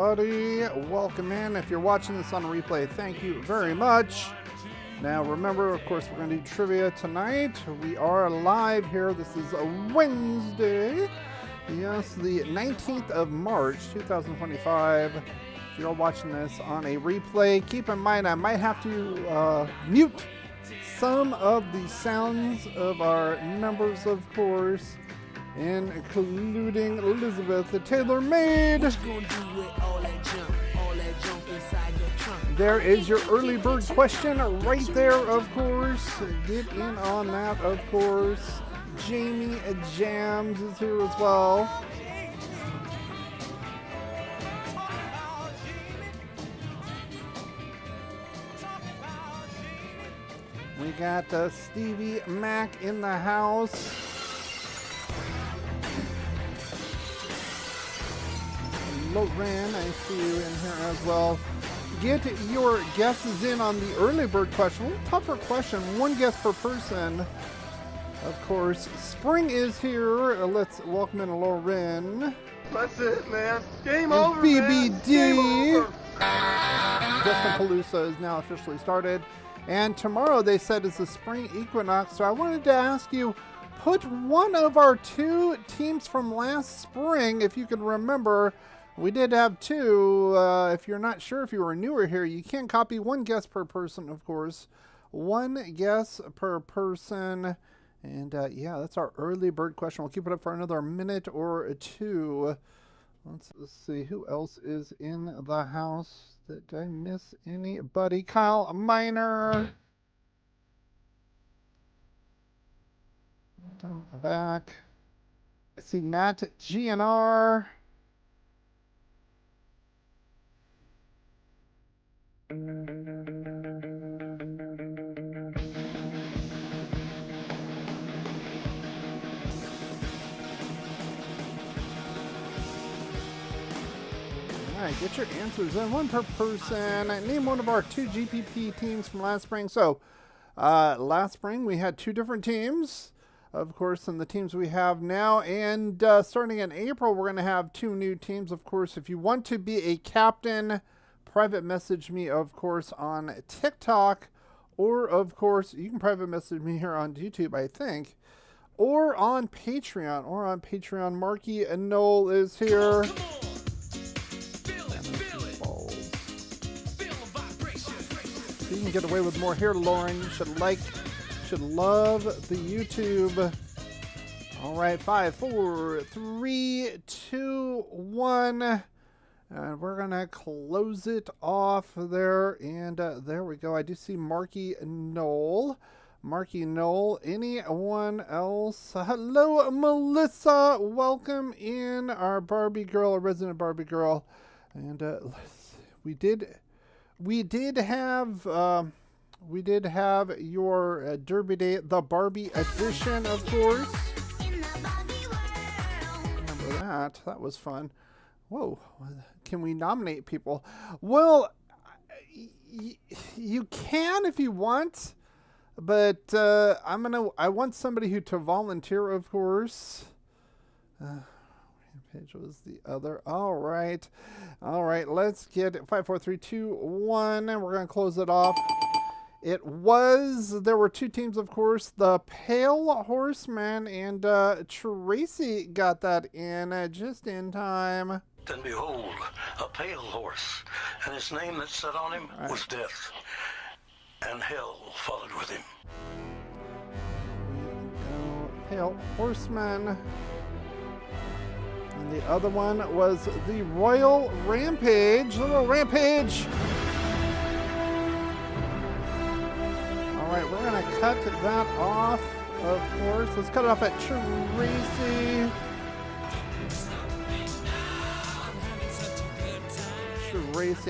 Buddy, welcome in. If you're watching this on replay, thank you very much. Now remember, of course, we're going to do trivia tonight. We are live here. This is a Wednesday. Yes, the 19th of March, 2025. If you're watching this on a replay, keep in mind I might have to mute some of the sounds of our members, of course, including Elizabeth the Tailor Maid. There is your early bird question right there, of course. Get in on that, of course. Jamie Jams is here as well. We got Stevie Mac in the house. Loren, I see you in here as well. Get your guesses in on the early bird question. A little tougher question. One guess per person. Of course, spring is here. Let's welcome in Loren. That's it, man. Game And over, BBD. man. Game over. Justin Palooza is now officially started. And tomorrow, they said, is the spring equinox. So I wanted to ask you, put one of our two teams from last spring, if you can remember. We did have two. If you're not sure, if you were newer here, you can copy one guess per person, of course. One guess per person. And yeah, that's our early bird question. We'll keep it up for another minute or two. Let's see who else is in the house. Did I miss anybody? Kyle Miner. Back. I see Matt GNR. Alright, get your answers in, one per person. Name one of our two GPP teams from last spring. So, last spring we had two different teams, of course, than the teams we have now. And starting in April, we're going to have two new teams, of course. If you want to be a captain, private message me, of course, on TikTok. Or, of course, you can private message me here on YouTube, I think. Or on Patreon. Marky and Noel is here. You can get away with more here, Lauren. You should love the YouTube. All right, 5, 4, 3, 2, 1. And we're going to close it off there. And there we go. I do see Marky Noel. Marky Noel. Anyone else? Hello, Melissa. Welcome in, our Barbie girl, our resident Barbie girl. And we did have your Derby Day, the Barbie edition, of course. Remember that? That was fun. Whoa! Can we nominate people? Well, you can if you want, but I want somebody who to volunteer, of course. Page was the other. All right. Let's get it. 5, 4, 3, 2, 1. And we're going to close it off. There were two teams, of course. The Pale Horseman, and Tracy got that in just in time. Then behold, a pale horse, and his name that sat on him was Death, and hell followed with him. Pale Horseman. And the other one was the Royal Rampage. Little Rampage. All right, we're going to cut that off, of course. Let's cut it off at Tracy.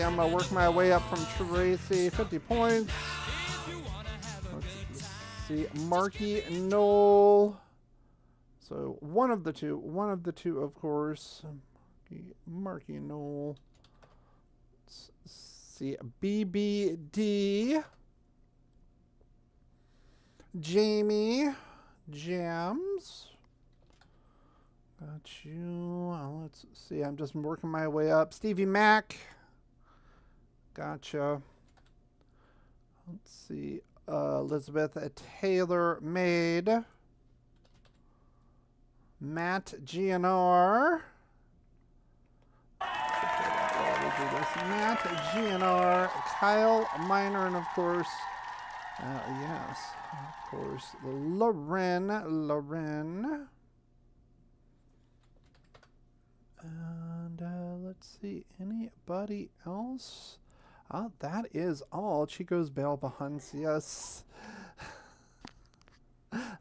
I'm going to work my way up from Tracy. 50 points. Let's see. Marky Noel. So one of the two, of course. Marky Noel. Let's see. BBD. Jamie Jams. Got you. Let's see. I'm just working my way up. Stevie Mac. Gotcha. Let's see. Elizabeth Taylor Maid. Matt GNR. Matt GNR. Kyle Miner. And of course, yes, of course, Loren. And let's see, anybody else? That is all. Chico's Bail Bahans, yes.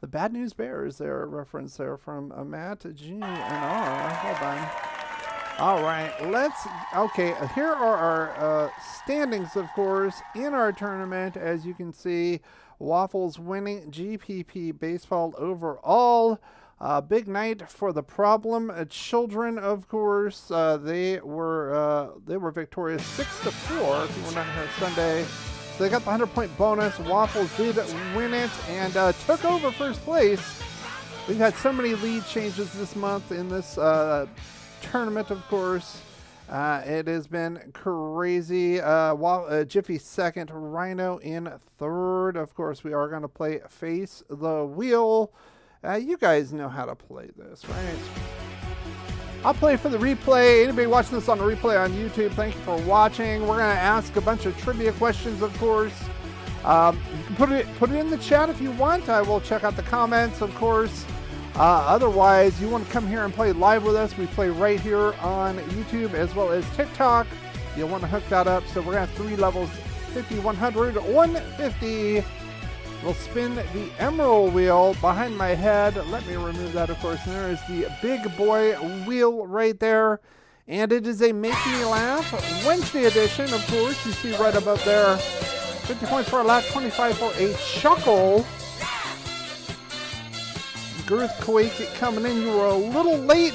The Bad News Bears, there, a reference there from Matt G and R. Hold on. All right, okay, here are our standings, of course, in our tournament. As you can see, Waffles winning GPP Baseball overall. Big night for the Problem Children, of course. They were victorious 6-4 if you were not here Sunday. So they got the 100-point bonus. Waffles did win it and took over first place. We've had so many lead changes this month in this tournament, of course. It has been crazy. Jiffy second, Rhino in third. Of course, we are going to play Face the Wheel. You guys know how to play this, right? I'll play for the replay. Anybody watching this on the replay on YouTube, thank you for watching. We're going to ask a bunch of trivia questions, of course. You can put it in the chat if you want. I will check out the comments, of course. Otherwise, you want to come here and play live with us. We play right here on YouTube as well as TikTok. You'll want to hook that up. So we're going to have 3 levels, 50, 100, 150. We'll spin the emerald wheel behind my head. Let me remove that, of course. And there is the big boy wheel right there. And it is a Make Me Laugh Wednesday edition, of course. You see right above there. 50 points for a laugh, 25 for a chuckle. Girthquake coming in. You were a little late,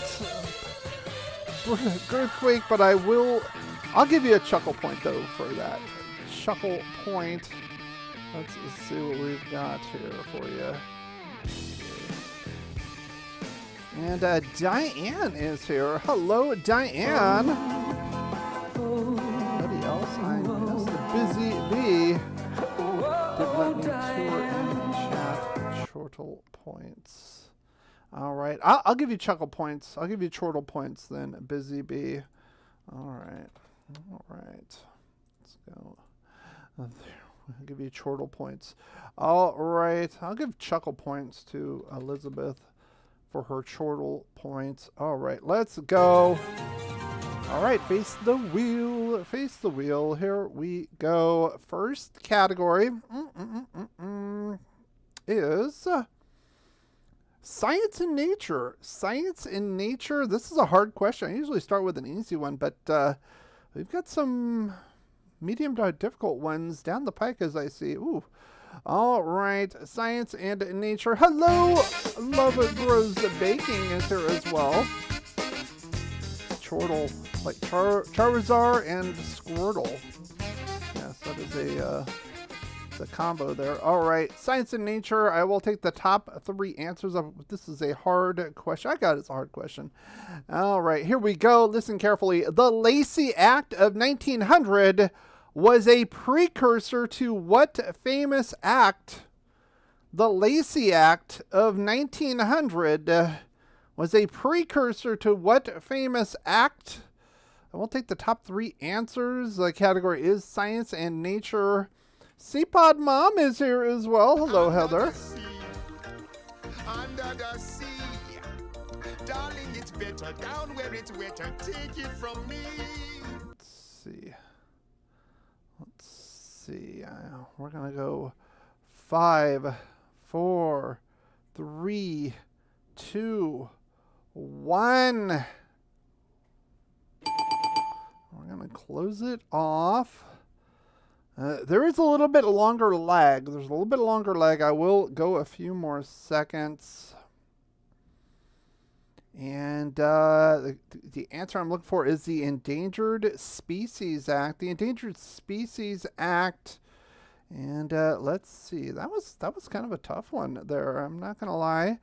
Girthquake, but I'll give you a chuckle point, though, for that. Chuckle point. Let's see what we've got here for you. And Diane is here. Hello, Diane. Anybody else? I missed the Busy Bee. Didn't let me tour in chat. Chortle points. All right. I'll give you chuckle points. I'll give you chortle points then, Busy Bee. All right. Let's go. There. I'll give you chortle points. All right. I'll give chuckle points to Elizabeth for her chortle points. All right. Let's go. All right. Face the wheel. Face the wheel. Here we go. First category is science and nature. Science and nature. This is a hard question. I usually start with an easy one, but we've got some medium to difficult ones down the pike, as I see. Ooh. All right. Science and nature. Hello. Love It Grows Baking is here as well. Chortle. Like Charizard and Squirtle. Yes, that is the combo there. All right. Science and nature. I will take the top 3 answers of this is a hard question. I got it. It's a hard question. All right. Here we go. Listen carefully. The Lacey Act of 1900 was a precursor to what famous act? The Lacey Act of 1900 was a precursor to what famous act? I will take the top 3 answers. The category is science and nature. Seapod Mom is here as well. Hello, Heather. Under the sea. Darling, it's better down where it's wetter. Take it from me. Let's see. We're going to go 5, 4, 3, 2, 1. We're going to close it off. There is a little bit longer lag. There's a little bit longer lag. I will go a few more seconds. And the answer I'm looking for is the Endangered Species Act. The Endangered Species Act. And let's see. That was kind of a tough one there. I'm not going to lie.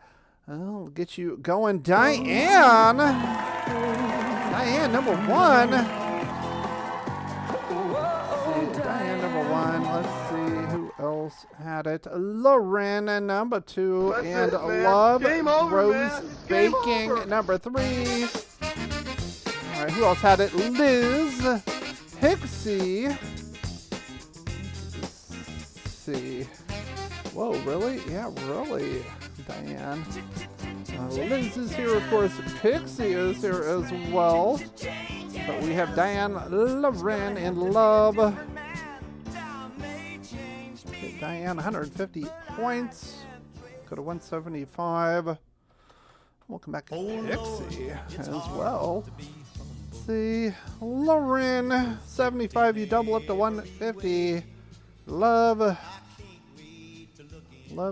I'll get you going. Diane! Diane, number 1. Diane, number 1. Let's see who else had it. Lauren, number 2. That's and it, man. Love Game over, Rose man. Game Baking, over. number 3. All right, who else had it? Liz, Pixie. Let's see. Whoa, really? Yeah, really, Diane. Liz is here, of course. Pixie is here as well. But we have Diane, Lauren, and Love. Okay, Diane, 150 points. Go to 175. We'll come back to Pixie as well. Let's see. Lauren, 75. You double up to 150. Love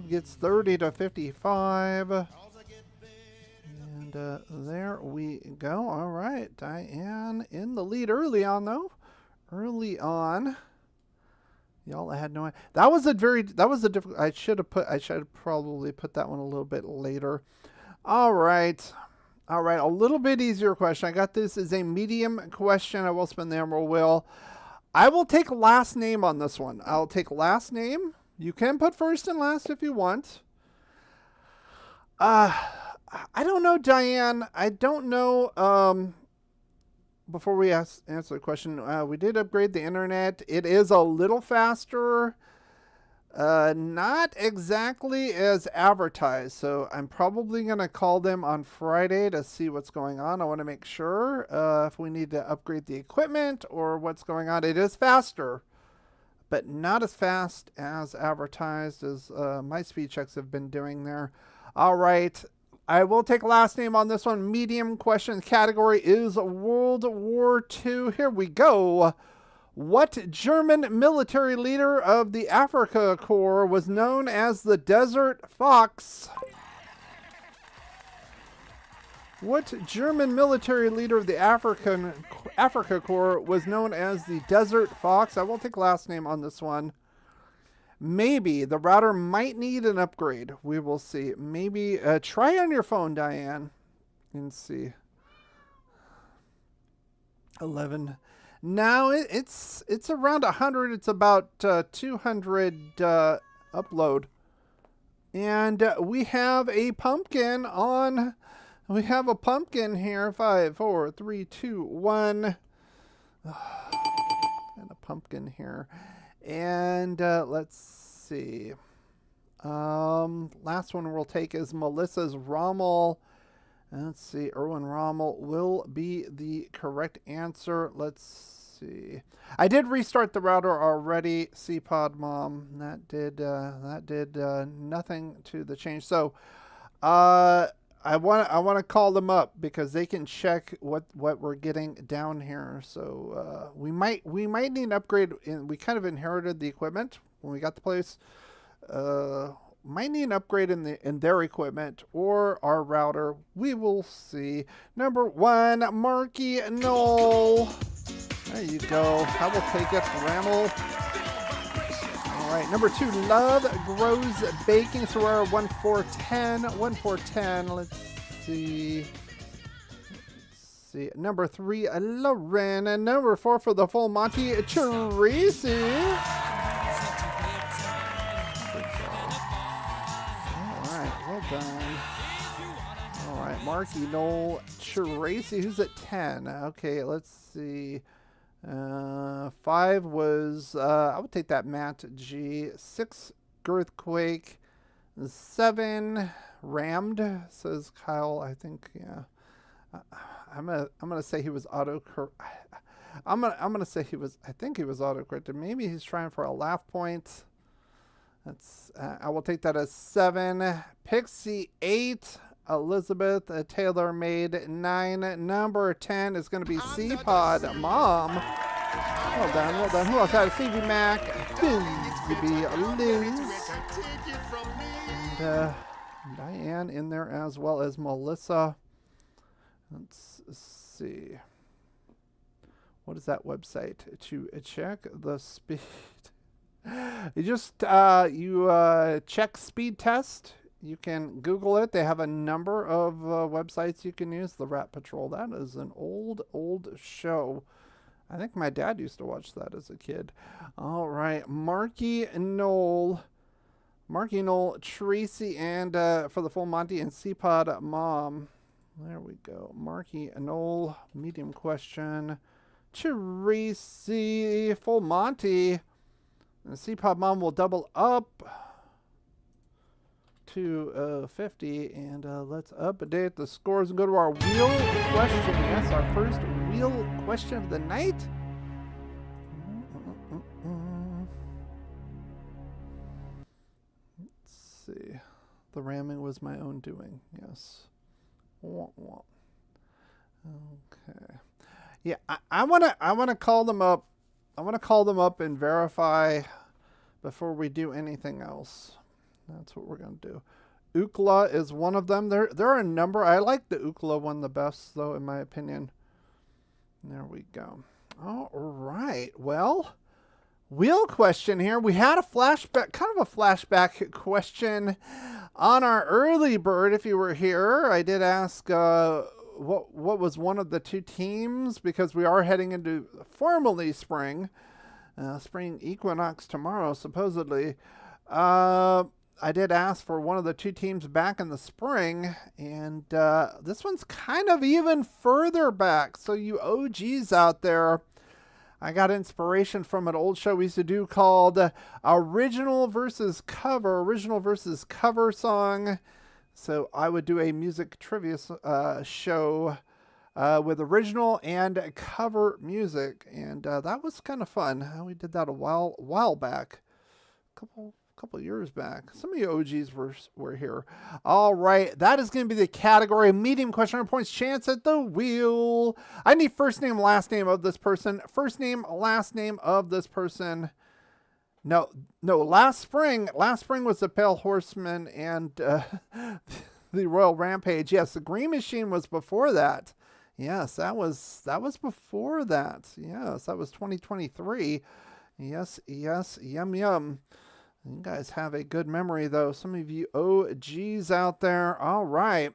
gets 30 to 55. And there we go. All right. Diane in the lead early on, though. Early on. Y'all, I had no idea. That was a difficult. I should have probably put that one a little bit later. All right. A little bit easier question. I got this as a medium question. I will spin the emerald wheel. I will take last name on this one. I'll take last name. You can put first and last if you want. I don't know, Diane. I don't know. Before we answer the question, we did upgrade the internet. It is a little faster. Not exactly as advertised. So I'm probably going to call them on Friday to see what's going on. I want to make sure if we need to upgrade the equipment or what's going on. It is faster, but not as fast as advertised as my speed checks have been doing there. All right. I will take last name on this one. Medium question category is World War II. Here we go. What German military leader of the Afrika Korps was known as the Desert Fox? What German military leader of the Afrika Korps was known as the Desert Fox? I will take last name on this one. Maybe. The router might need an upgrade. We will see. Maybe. Try on your phone, Diane. And see. 11. Now, it's around 100. It's about 200 upload. And we have a pumpkin on... We have a pumpkin here. 5, 4, 3, 2, 1. And a pumpkin here. And let's see. Last one we'll take is Melissa's Rommel. Let's see. Erwin Rommel will be the correct answer. Let's see. I did restart the router already. CPod Mom. That did nothing to the change. So I want to call them up because they can check what we're getting down here. So we might need an upgrade. We kind of inherited the equipment when we got the place. Might need an upgrade in their equipment or our router. We will see. Number 1, Marky Knoll. There you go. I will take it, Rammel. All right, number 2, Love Grows Baking. So we're 1-4-10. 1-4-10. Let's see. Number 3, Lauren. And number 4 for the full Monty, Tracy. All right, well done. All right, Marky, Noel, Tracy. Who's at 10? Okay, let's see. 5 was, I would take that Matt G. 6, Girthquake. 7, Rammed, says Kyle. I think, yeah. I'm gonna say he was I'm gonna say he was. I think he was autocorrected. Maybe he's trying for a laugh point. That's. I will take that as 7. Pixie 8. Elizabeth Taylor made 9. Number 10 is going to be CPod Mom. Well done, well done. Who else had a CV Mac? Liz. And Diane in there as well as Melissa. Let's see. What is that website? To check the speed. You just check speed test You can Google it. They have a number of websites you can use. The Rat Patrol. That is an old show. I think my dad used to watch that as a kid. All right. Marky Knoll, Tracy, and for the Full Monty and C-Pod Mom. There we go. Marky Knoll, medium question. Tracy, Full Monty, and C-Pod Mom will double up to 50, and let's update the scores and go to our wheel question. Yes, our first wheel question of the night. Let's see. The ramming was my own doing. Yes. Okay. Yeah, I wanna call them up. I wanna call them up and verify before we do anything else. That's what we're going to do. Ookla is one of them. There are a number. I like the Ookla one the best, though, in my opinion. There we go. All right. Well, wheel question here. We had a flashback, kind of a flashback question on our early bird. If you were here, I did ask what was one of the two teams, because we are heading into formally spring equinox tomorrow, supposedly. I did ask for one of the two teams back in the spring, and this one's kind of even further back. So you OGs out there, I got inspiration from an old show we used to do called Original versus Cover Song. So I would do a music trivia show with original and cover music, and that was kind of fun. We did that a while back, couple years back. Some of you OGs were here. All right, that is going to be the category. Medium question, 100 points chance at the wheel. I need first name, last name of this person. First name, last name of this person. No, last spring was the Pale Horseman and the Royal Rampage. Yes, the Green Machine was before that. Yes, that was before that. Yes, that was 2023. Yes, yum. You guys have a good memory, though. Some of you OGs out there. All right.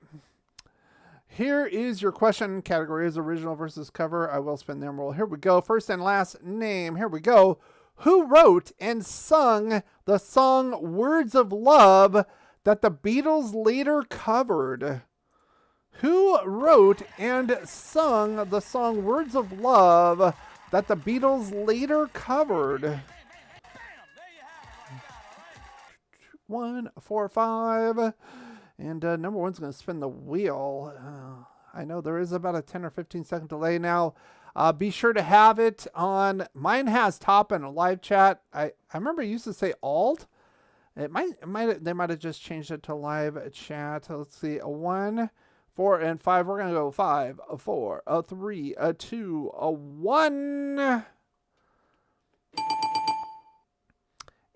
Here is your question. Category is original versus cover. I will spin the emerald. Here we go. First and last name. Here we go. Who wrote and sung the song Words of Love that the Beatles later covered? Who wrote and sung the song Words of Love that the Beatles later covered? 1, 4, 5. And number one's going to spin the wheel. I know there is about a 10 or 15 second delay now. Be sure to have it on. Mine has top and a live chat. I remember it used to say alt. They might have just changed it to live chat. Let's see. 1, 4, and 5. We're going to go 5, 4, 3, 2, 1.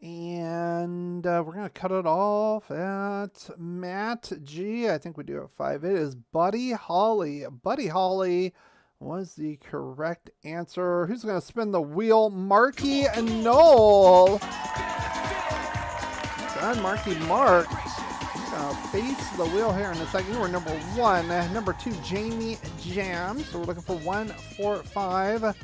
And we're going to cut it off at Matt G. I think we do have 5. It is Buddy Holly. Buddy Holly was the correct answer. Who's going to spin the wheel? Marky and Noel. Done, Marky Mark. Face the wheel here in a second. You were number 1. Number 2, Jamie Jam. So we're looking for 1, 4, 5.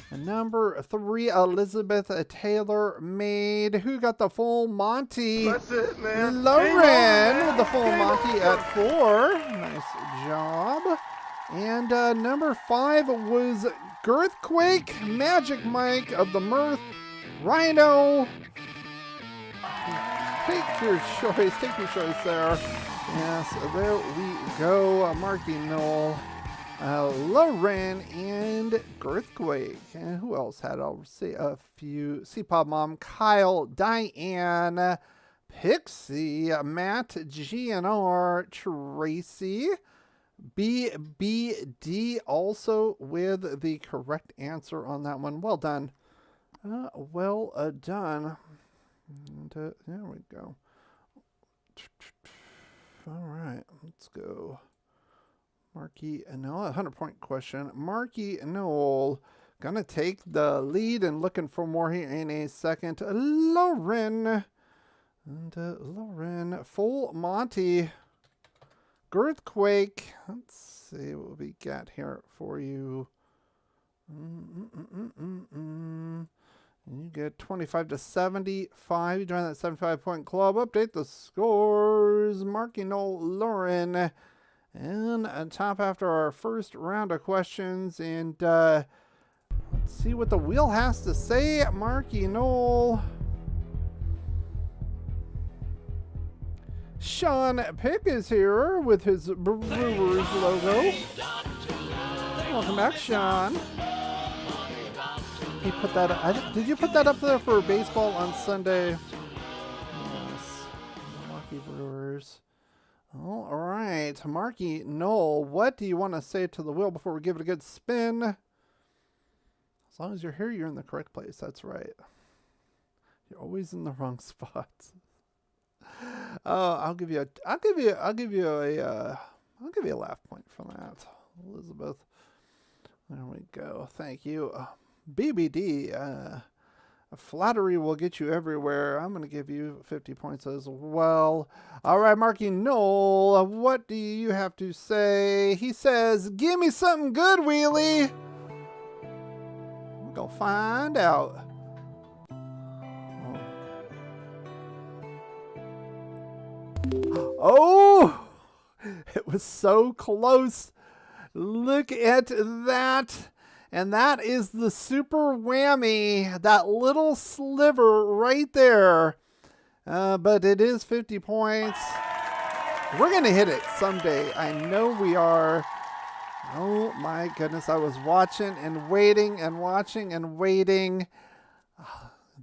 And number 3, Elizabeth Taylor Maid. Who got the Full Monty? That's it, man. Lauren with the Full Monty at 4. Nice job. And number 5 was Girthquake, Magic Mike of the Mirth, Rhino. Take your choice there. Yes, there we go. Marky Knoll, Lauren, and Girthquake. And who else had? I'll say a few. C-Pop Mom, Kyle, Diane, Pixie, Matt, GNR, Tracy, BBD also with the correct answer on that one. Well done. Well done. And, there we go. All right, let's go. Marky Noel, 100-point question. Marky Noel, gonna take the lead and looking for more here in a second. Lauren. And Lauren, Full Monty, Girthquake. Let's see what we got here for you. You get 25 to 75. You join that 75-point club. Update the scores. Markino, Lauren. And on top after our first round of questions. And let's see what the wheel has to say. Markino. Sean Pick is here with his Brewers logo. Welcome back, Sean. He put that up. Did you put that up there for baseball on Sunday? Yes. Milwaukee Brewers. All right. Marky Knoll, what do you want to say to the wheel before we give it a good spin? As long as you're here, you're in the correct place. That's right. You're always in the wrong spots. I'll give you a laugh point for that, Elizabeth. There we go. Thank you. BBD, flattery will get you everywhere. I'm going to give you 50 points as well. All right, Marky Knoll, what do you have to say? He says, give me something good, Wheelie. We're going to find out. Oh, it was so close. Look at that. And that is the super whammy, that little sliver right there. But it is 50 points. We're going to hit it someday. I know we are. Oh my goodness. I was watching and waiting and watching and waiting.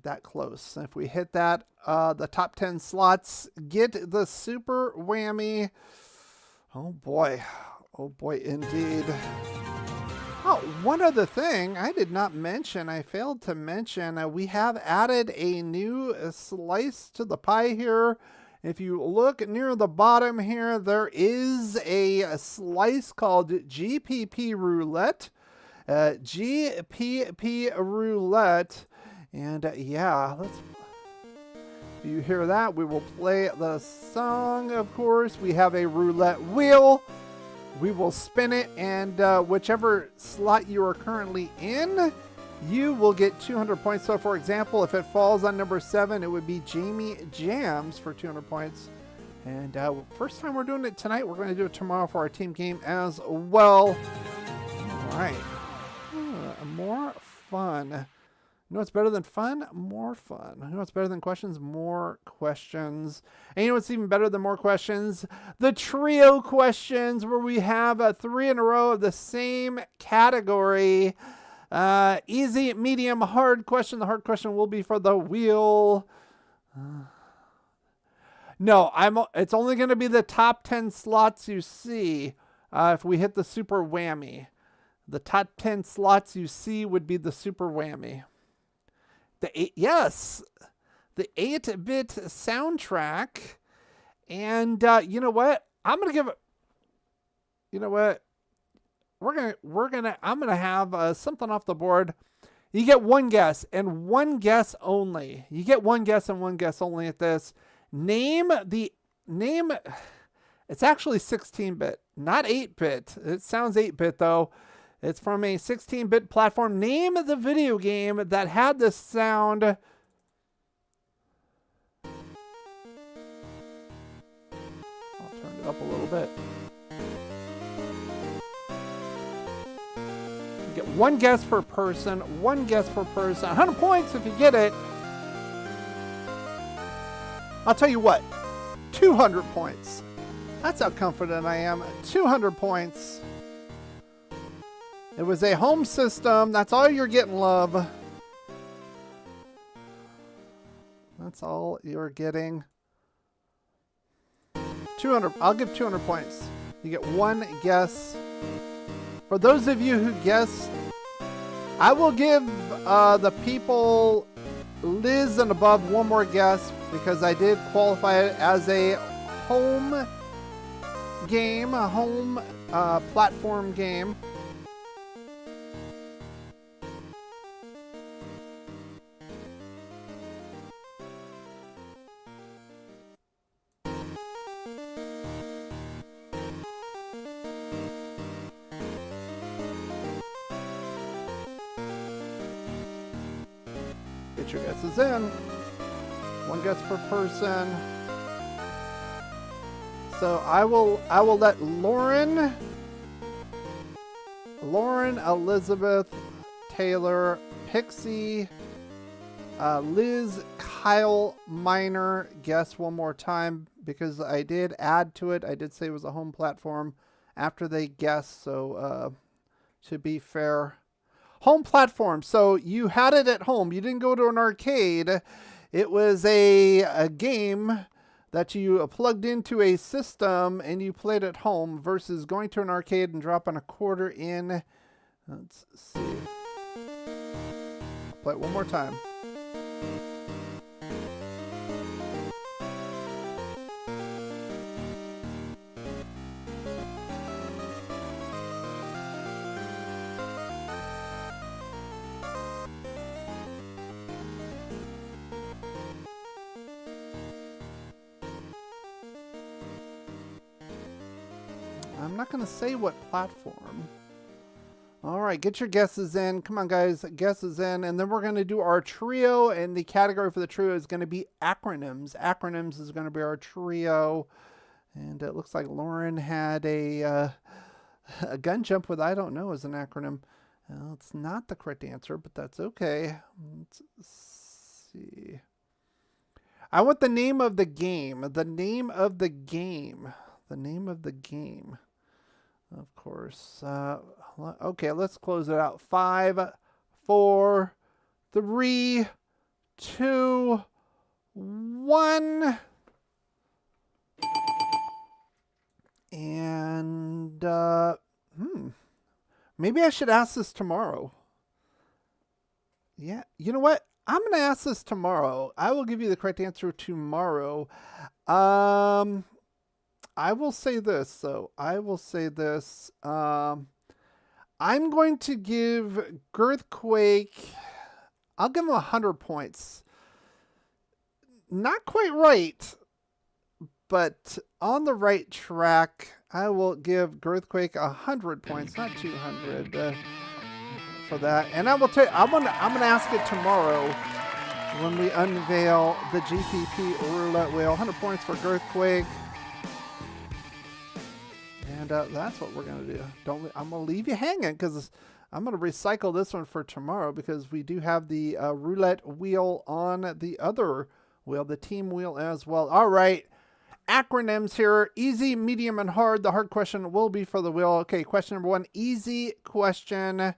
That close. If we hit that, the top 10 slots get the super whammy. Oh boy. Oh boy, indeed. Oh, one other thing I did not mention, I failed to mention, we have added a new slice to the pie here. If you look near the bottom here, there is a slice called GPP Roulette. GPP Roulette. And yeah, if you hear that, we will play the song, of course. We have a roulette wheel. We will spin it, and whichever slot you are currently in, you will get 200 points. So, for example, if it falls on number 7, it would be Jamie Jams for 200 points. And first time we're doing it tonight. We're going to do it tomorrow for our team game as well. All right. More fun. You know what's better than fun? More fun. You know what's better than questions? More questions. And you know what's even better than more questions? The trio questions, where we have 3 in a row of the same category. Easy, medium, hard question. The hard question will be for the wheel. No, it's only going to be the top 10 slots you see if we hit the super whammy. The top 10 slots you see would be the super whammy. The 8-bit soundtrack. And you know what? I'm going to give it, you know what? I'm going to have something off the board. You get one guess and one guess only. You get one guess and one guess only at this. Name, it's actually 16-bit, not 8-bit. It sounds 8-bit though. It's from a 16-bit platform. Name the video game that had this sound. I'll turn it up a little bit. You get one guess per person. 100 points if you get it. I'll tell you what. 200 points. That's how confident I am. 200 points. It was a home system. That's all you're getting, love. That's all you're getting. 200. I'll give 200 points. You get one guess. For those of you who guessed, I will give the people Liz and above one more guess, because I did qualify it as a home game, a home platform game. Get your guesses in. One guess per person. So I will let Lauren, Elizabeth, Taylor, Pixie, Liz, Kyle, Minor guess one more time because I did add to it. I did say it was a home platform after they guessed, so to be fair. Home platform. So you had it at home. You didn't go to an arcade. It was a game that you plugged into a system and you played at home versus going to an arcade and dropping a quarter in. Let's see. I'll play it one more time. I'm not going to say what platform. All right, get your guesses in. Come on, guys, guesses in. And then we're going to do our trio, and the category for the trio is going to be acronyms. Acronyms is going to be our trio. And it looks like Lauren had a gun jump with I don't know as an acronym. Well, it's not the correct answer, but that's okay. Let's see. I want the name of the game. The name of the game. The name of the game. Of course. Okay, let's close it out. 5, 4, 3, 2, 1. And maybe I should ask this tomorrow. Yeah, you know what? I'm going to ask this tomorrow. I will give you the correct answer tomorrow. I will say this, though. I will say this. I'm going to give Girthquake, I'll give him 100 points. Not quite right, but on the right track. I will give Girthquake 100 points, not 200 for that. And I will tell you, I'm gonna ask it tomorrow when we unveil the GPP roulette wheel. 100 points for Girthquake. And that's what we're going to do. I'm going to leave you hanging because I'm going to recycle this one for tomorrow because we do have the roulette wheel on the other wheel, the team wheel as well. All right. Acronyms here. Easy, medium, and hard. The hard question will be for the wheel. Okay, question number 1. Easy question.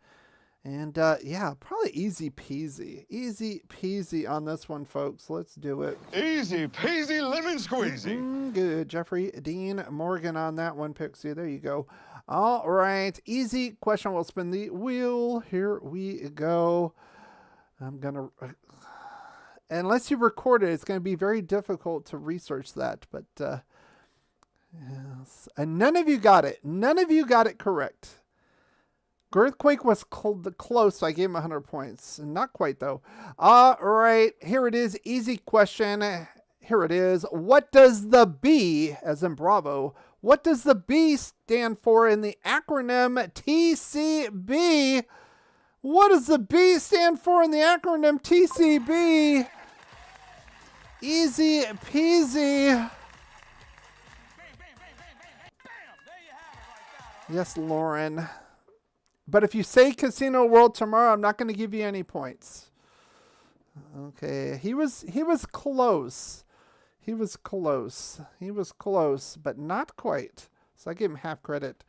And yeah, probably easy peasy. Easy peasy on this one, folks. Let's do it. Easy peasy lemon squeezy. Good. Jeffrey Dean Morgan on that one, Pixie. There you go. All right. Easy question. We'll spin the wheel. Here we go. I'm going to... unless you record it, it's going to be very difficult to research that. But yes. And none of you got it. None of you got it correct. Girthquake was close, so I gave him 100 points. Not quite, though. All right, here it is. Easy question. Here it is. What does the B, as in Bravo, what does the B stand for in the acronym TCB? What does the B stand for in the acronym TCB? Easy peasy. Yes, Lauren. But if you say Casino World tomorrow, I'm not going to give you any points. Okay, he was close. He was close. He was close, but not quite. So I give him half credit.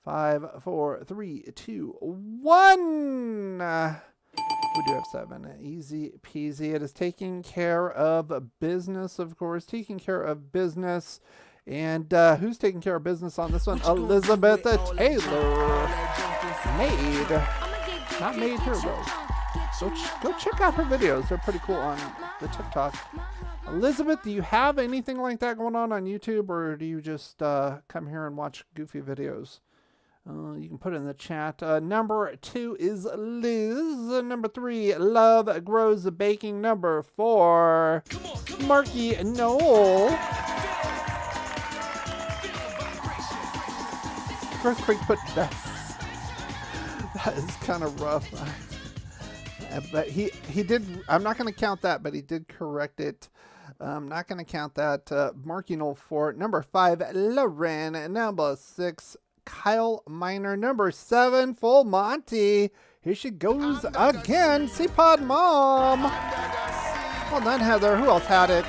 5, 4, 3, 2, 1. We do have 7. Easy peasy. It is taking care of business, of course. Taking care of business. And who's taking care of business on this one? Elizabeth Taylor. Made. Not made here, though. Go check out her videos. They're pretty cool on the TikTok. Elizabeth, do you have anything like that going on YouTube, or do you just come here and watch goofy videos? You can put it in the chat. Number 2 is Liz. Number 3, Love Grows Baking. Number 4, Marky Noel. Girthquake put best. That is kind of rough. But he did. I'm not going to count that, but he did correct it. I'm not going to count that. Marking 04. Number 5, Loren. Number 6, Kyle Miner. Number 7, Full Monty. Here she goes again. C-Pod Mom. Well done, Heather. Who else had it?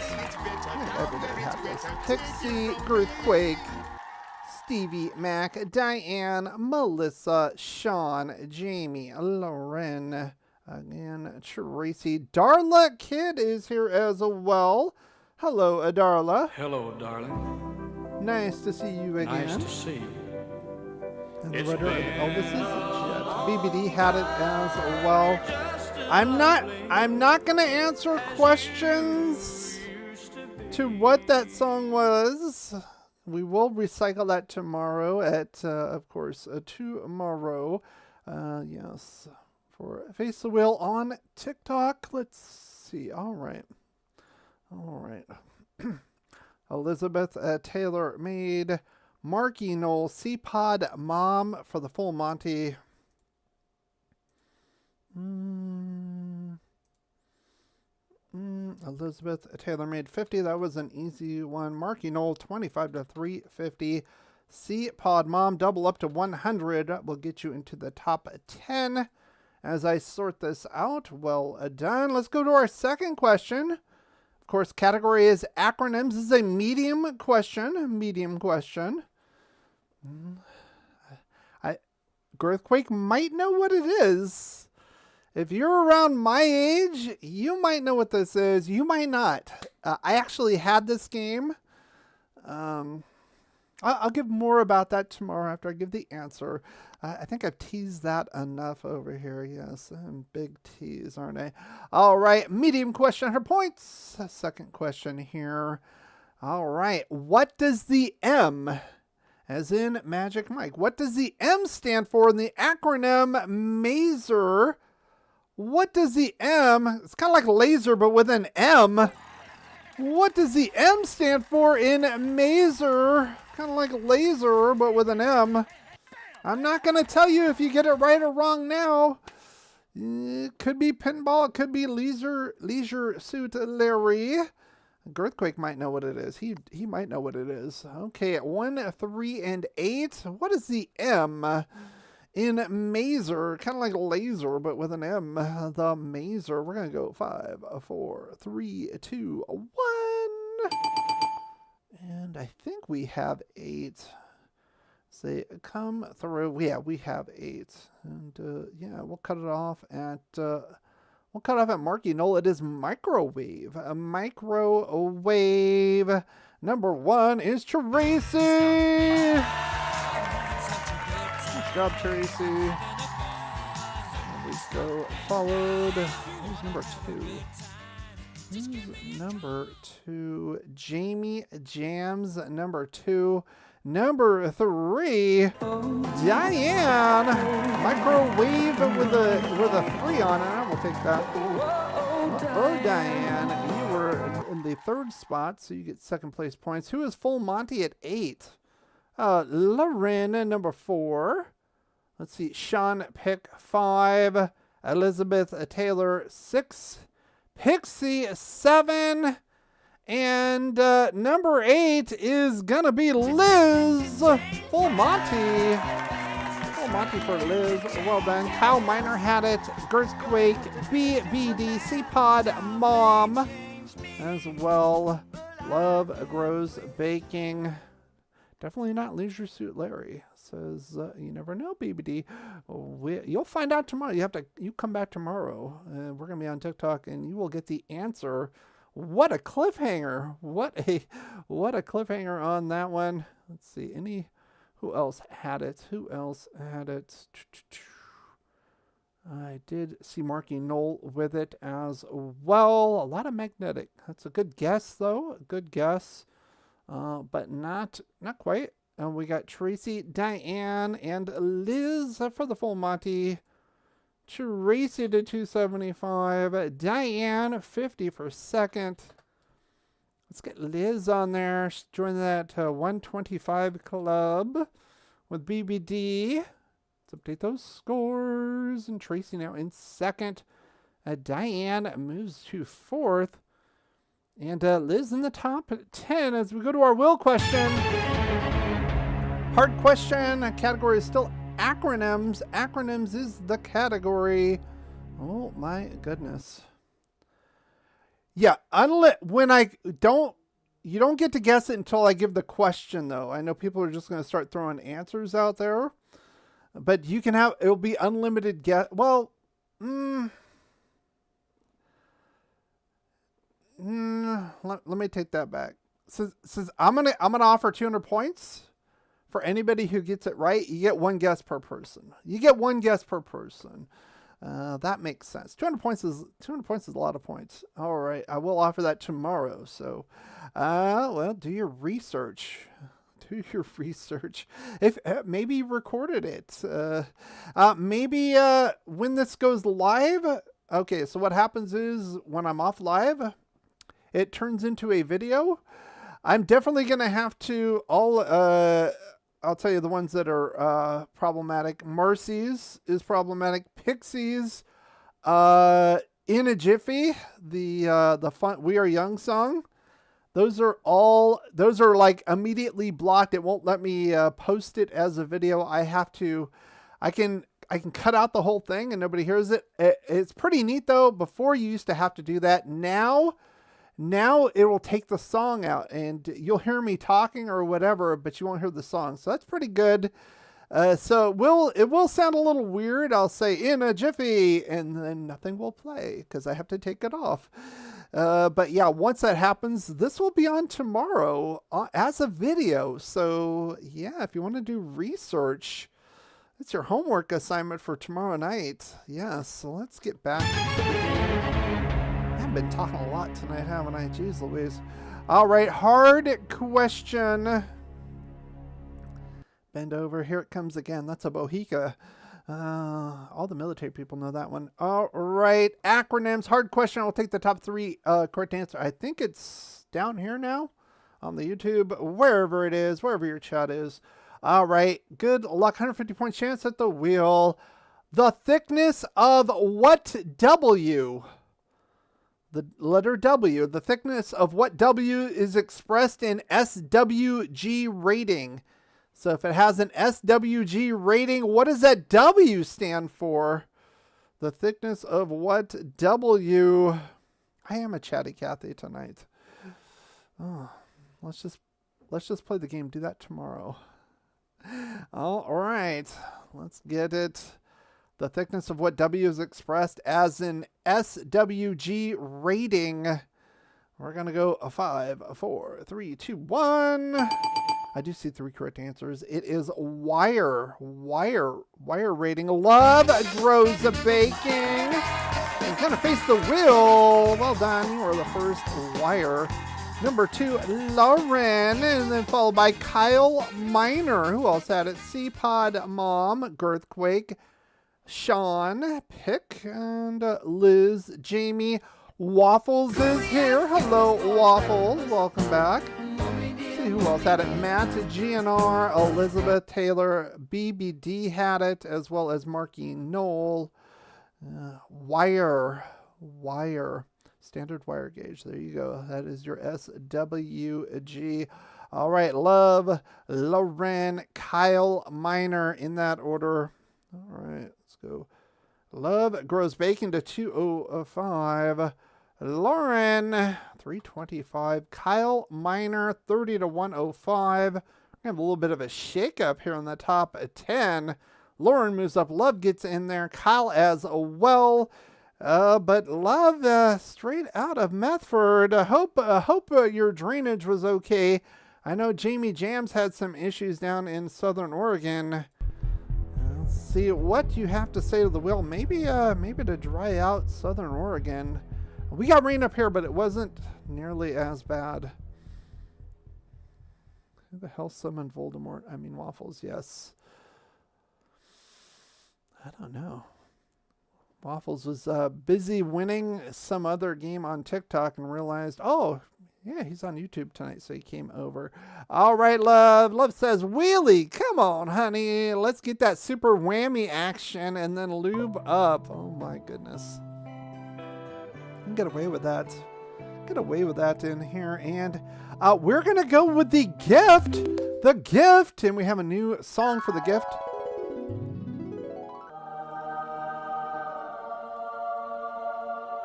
Everybody had this. Pixie, Girthquake, Stevie, Mac, Diane, Melissa, Sean, Jamie, Lauren, again, Tracy. Darla Kid is here as well. Hello, Darla. Hello, darling. Nice to see you again. Nice to see you. And the writer of Elvis's Jet. BBD had it as well. I'm not gonna answer questions to what that song was. We will recycle that tomorrow at, of course, tomorrow. Yes, for Face the Wheel on TikTok. Let's see. All right. Elizabeth Taylor made Marky Knoll, C-Pod Mom for the Full Monty. Elizabeth Taylor made 50. That was an easy one. Marky Knoll 25 to 350. C-Pod Mom double up to 100. Will get you into the top 10 as I sort this out. Well done. Let's go to our second question. Of course, category is acronyms. This is a medium question. Girthquake might know what it is. If you're around my age, you might know what this is. You might not. I actually had this game. I'll give more about that tomorrow after I give the answer. I think I've teased that enough over here. Yes, big tease, aren't I? All right, medium question, 100 points. Second question here. All right, what does the M, as in Magic Mike, what does the M stand for in the acronym MAZER? What does the M, it's kind of like laser, but with an M. What does the M stand for in Mazer? Kind of like laser, but with an M. I'm not going to tell you if you get it right or wrong now. It could be pinball. It could be leisure suit Larry. Girthquake might know what it is. He might know what it is. Okay, at 1, 3, and 8. What is the M in Mazer? Kind of like laser, but with an M. The Mazer. We're going to go 5, 4, 3, 2, 1. And I think we have 8. Say, come through. Yeah, we have 8. And yeah, we'll cut it off at Marky Knoll. It is microwave. A microwave. Number 1 is Tracy. Nice job, Tracy. There we go. Followed. Who's number 2? Who's number 2? Jamie Jams. Number 2. Number 3, Diane. Microwave with a 3 on it. I will take that. Oh, Diane, you were in the 3rd spot, so you get 2nd place points. Who is Full Monty at 8? Lauren, number 4. Let's see. Sean Pick 5. Elizabeth Taylor 6. Pixie 7. And number 8 is gonna be Liz. Full Monty. Full Monty for Liz. Well done. Kyle Miner had it. Girthquake, BBD, C-Pod Mom as well. Love Grows Baking. Definitely not Leisure Suit Larry. Says you never know, BBD. You'll find out tomorrow. You come back tomorrow. We're gonna be on TikTok, and you will get the answer. What a cliffhanger. What a cliffhanger on that one. Let's see. Who else had it? I did see Marky Knoll with it as well. A lot of magnetic. That's a good guess, though. A good guess. But not quite. We got Tracy, Diane, and Liz for the Full Monty. Tracy to 275. Diane 50 for 2nd. Let's get Liz on there. Join that 125 club with BBD. Let's update those scores. And Tracy now in 2nd. Diane moves to 4th. And Liz in the top 10 as we go to our will question. Hard question. Category is still acronyms. Acronyms is the category. Oh my goodness. Yeah, you don't get to guess it until I give the question though. I know people are just going to start throwing answers out there. But you can have, it'll be unlimited guess. Well, let me take that back. Since I'm gonna offer 200 points for anybody who gets it right. You get one guess per person. That makes sense. 200 points is a lot of points. All right, I will offer that tomorrow. So, well, do your research. If maybe you recorded it. Maybe when this goes live. Okay, so what happens is when I'm off live, it turns into a video. I'm definitely gonna have to I'll tell you the ones that are problematic. Marcy's is problematic. Pixies, In a Jiffy, the fun We Are Young song. Those are like immediately blocked. It won't let me post it as a video. I can cut out the whole thing and nobody hears it. It's pretty neat though. Before you used to have to do that. Now it will take the song out and you'll hear me talking or whatever, but you won't hear the song. So that's pretty good. So it will sound a little weird. I'll say In a Jiffy and then nothing will play because I have to take it off. But yeah, once that happens, this will be on tomorrow as a video. So yeah, if you want to do research, it's your homework assignment for tomorrow night. Yeah, so let's get back to the game. I've been talking a lot tonight, haven't I? Jeez Louise. All right, hard question. Bend over. Here it comes again. That's a Bohica. All the military people know that one. All right, acronyms. Hard question. I'll take the top 3 correct answer. I think it's down here now on the YouTube, wherever it is, wherever your chat is. All right, good luck. 150 point chance at the wheel. The thickness of what W? The letter W. The thickness of what W is expressed in SWG rating. So if it has an SWG rating, what does that W stand for? The thickness of what W? I am a chatty Cathy tonight. Oh, let's just play the game. Do that tomorrow. All right, let's get it. The thickness of what W is expressed as an SWG rating. We're going to go 5, 4, 3, 2, 1. I do see 3 correct answers. It is wire rating. Love grows baking. And kind of face the wheel. Well done. You were the first wire. Number 2, Lauren, and then followed by Kyle Miner. Who else had it? C-Pod Mom, Girthquake, Sean, Pick, and Liz, Jamie. Waffles is here. Hello, Waffles. Welcome back. Let's see who else had it. Matt, GNR, Elizabeth, Taylor, BBD had it, as well as Marky Knoll. Wire. Standard wire gauge. There you go. That is your SWG. All right. Love, Lauren, Kyle, Miner in that order. All right. Let's go. Love grows bacon to 205. Lauren, 325. Kyle Miner, 30 to 105. We have a little bit of a shakeup here on the top 10. Lauren moves up. Love gets in there. Kyle as well. But Love straight out of Medford. Hope your drainage was okay. I know Jamie Jams had some issues down in Southern Oregon. Let's see what you have to say to the wheel. Maybe to dry out Southern Oregon. We got rain up here, but it wasn't nearly as bad. Who the hell summoned Voldemort? I mean Waffles, yes. I don't know. Waffles was busy winning some other game on TikTok and realized, oh, yeah, he's on YouTube tonight, so he came over. All right, Love. Love says, Wheelie, come on, honey. Let's get that super whammy action and then lube up. Oh, my goodness. You can get away with that. Get away with that in here. And we're going to go with the gift. The gift. And we have a new song for the gift.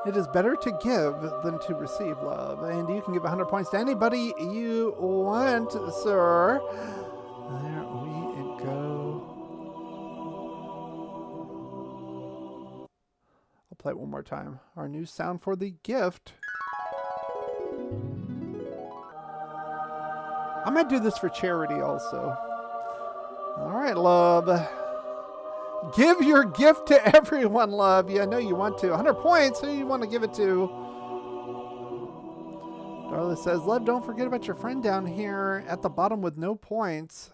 It is better to give than to receive love. And you can give 100 points to anybody you want, sir. There we go. I'll play it one more time. Our new sound for the gift. I might do this for charity also. All right, love. Give your gift to everyone, love. Yeah, I know you want to. 100 points. Who you want to give it to? Darla says, love, don't forget about your friend down here at the bottom with no points.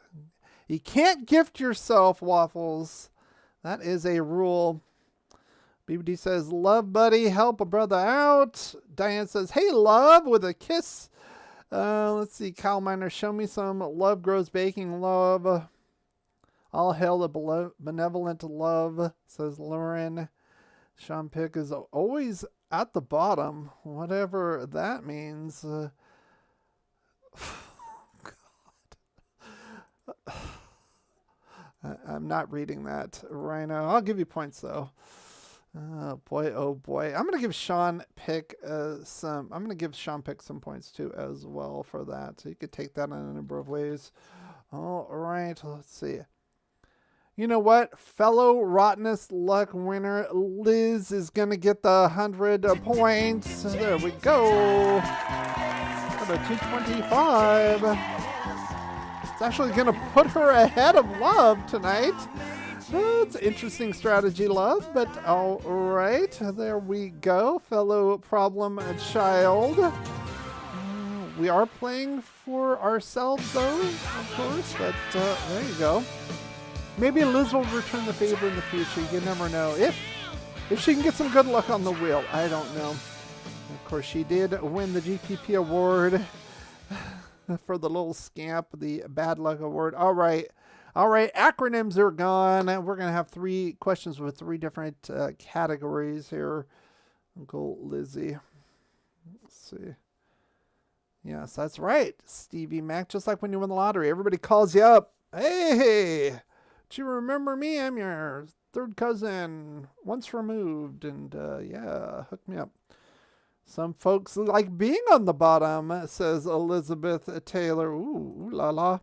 You can't gift yourself, Waffles. That is a rule. BBD says, love, buddy, help a brother out. Diane says, hey, love, with a kiss. Let's see. Kyle Miner, show me some Love Grows Baking, love. All hail the benevolent love, says Lauren. Sean Pick is always at the bottom, whatever that means. God. I'm not reading that right now. I'll give you points, though. Oh, boy. Oh, boy. I'm going to give Sean Pick I'm going to give Sean Pick some points, too, as well for that. So you could take that in a number of ways. All right. Let's see. You know what? Fellow Rottenest Luck winner Liz is going to get the 100 points. There we go. Got a 225. It's actually going to put her ahead of Love tonight. It's an interesting strategy, Love, but all right. There we go. Fellow problem child. We are playing for ourselves, though, of course, but there you go. Maybe Liz will return the favor in the future. You never know. If she can get some good luck on the wheel. I don't know. Of course, she did win the GPP award for the little scamp, the bad luck award. All right. All right. Acronyms are gone. We're going to have 3 questions with 3 different categories here. Uncle Lizzie. Let's see. Yes, that's right. Stevie Mac, just like when you win the lottery. Everybody calls you up. Hey! Do you remember me? I'm your 3rd cousin, once removed, and yeah, hook me up. Some folks like being on the bottom, says Elizabeth Taylor. Ooh la la.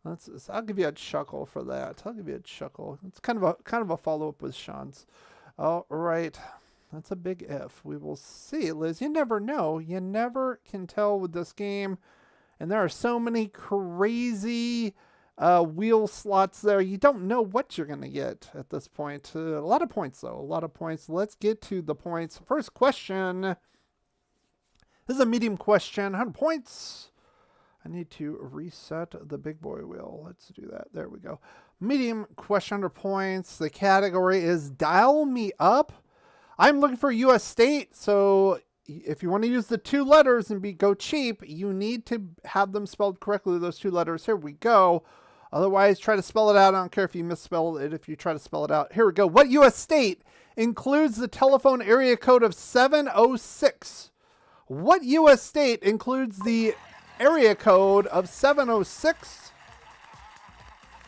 I'll give you a chuckle for that. I'll give you a chuckle. It's kind of a follow up with Sean's. All right, that's a big if. We will see, Liz. You never know. You never can tell with this game, and there are so many crazy wheel slots there. You don't know what you're going to get at this point. A lot of points, though. A lot of points. Let's get to the points. First question. This is a medium question. 100 points. I need to reset the big boy wheel. Let's do that. There we go. Medium question, 100 points. The category is Dial Me Up. I'm looking for U.S. state, so if you want to use the 2 letters and go cheap, you need to have them spelled correctly, those 2 letters. Here we go. Otherwise, try to spell it out. I don't care if you misspell it, if you try to spell it out. Here we go. What U.S. state includes the telephone area code of 706? What U.S. state includes the area code of 706?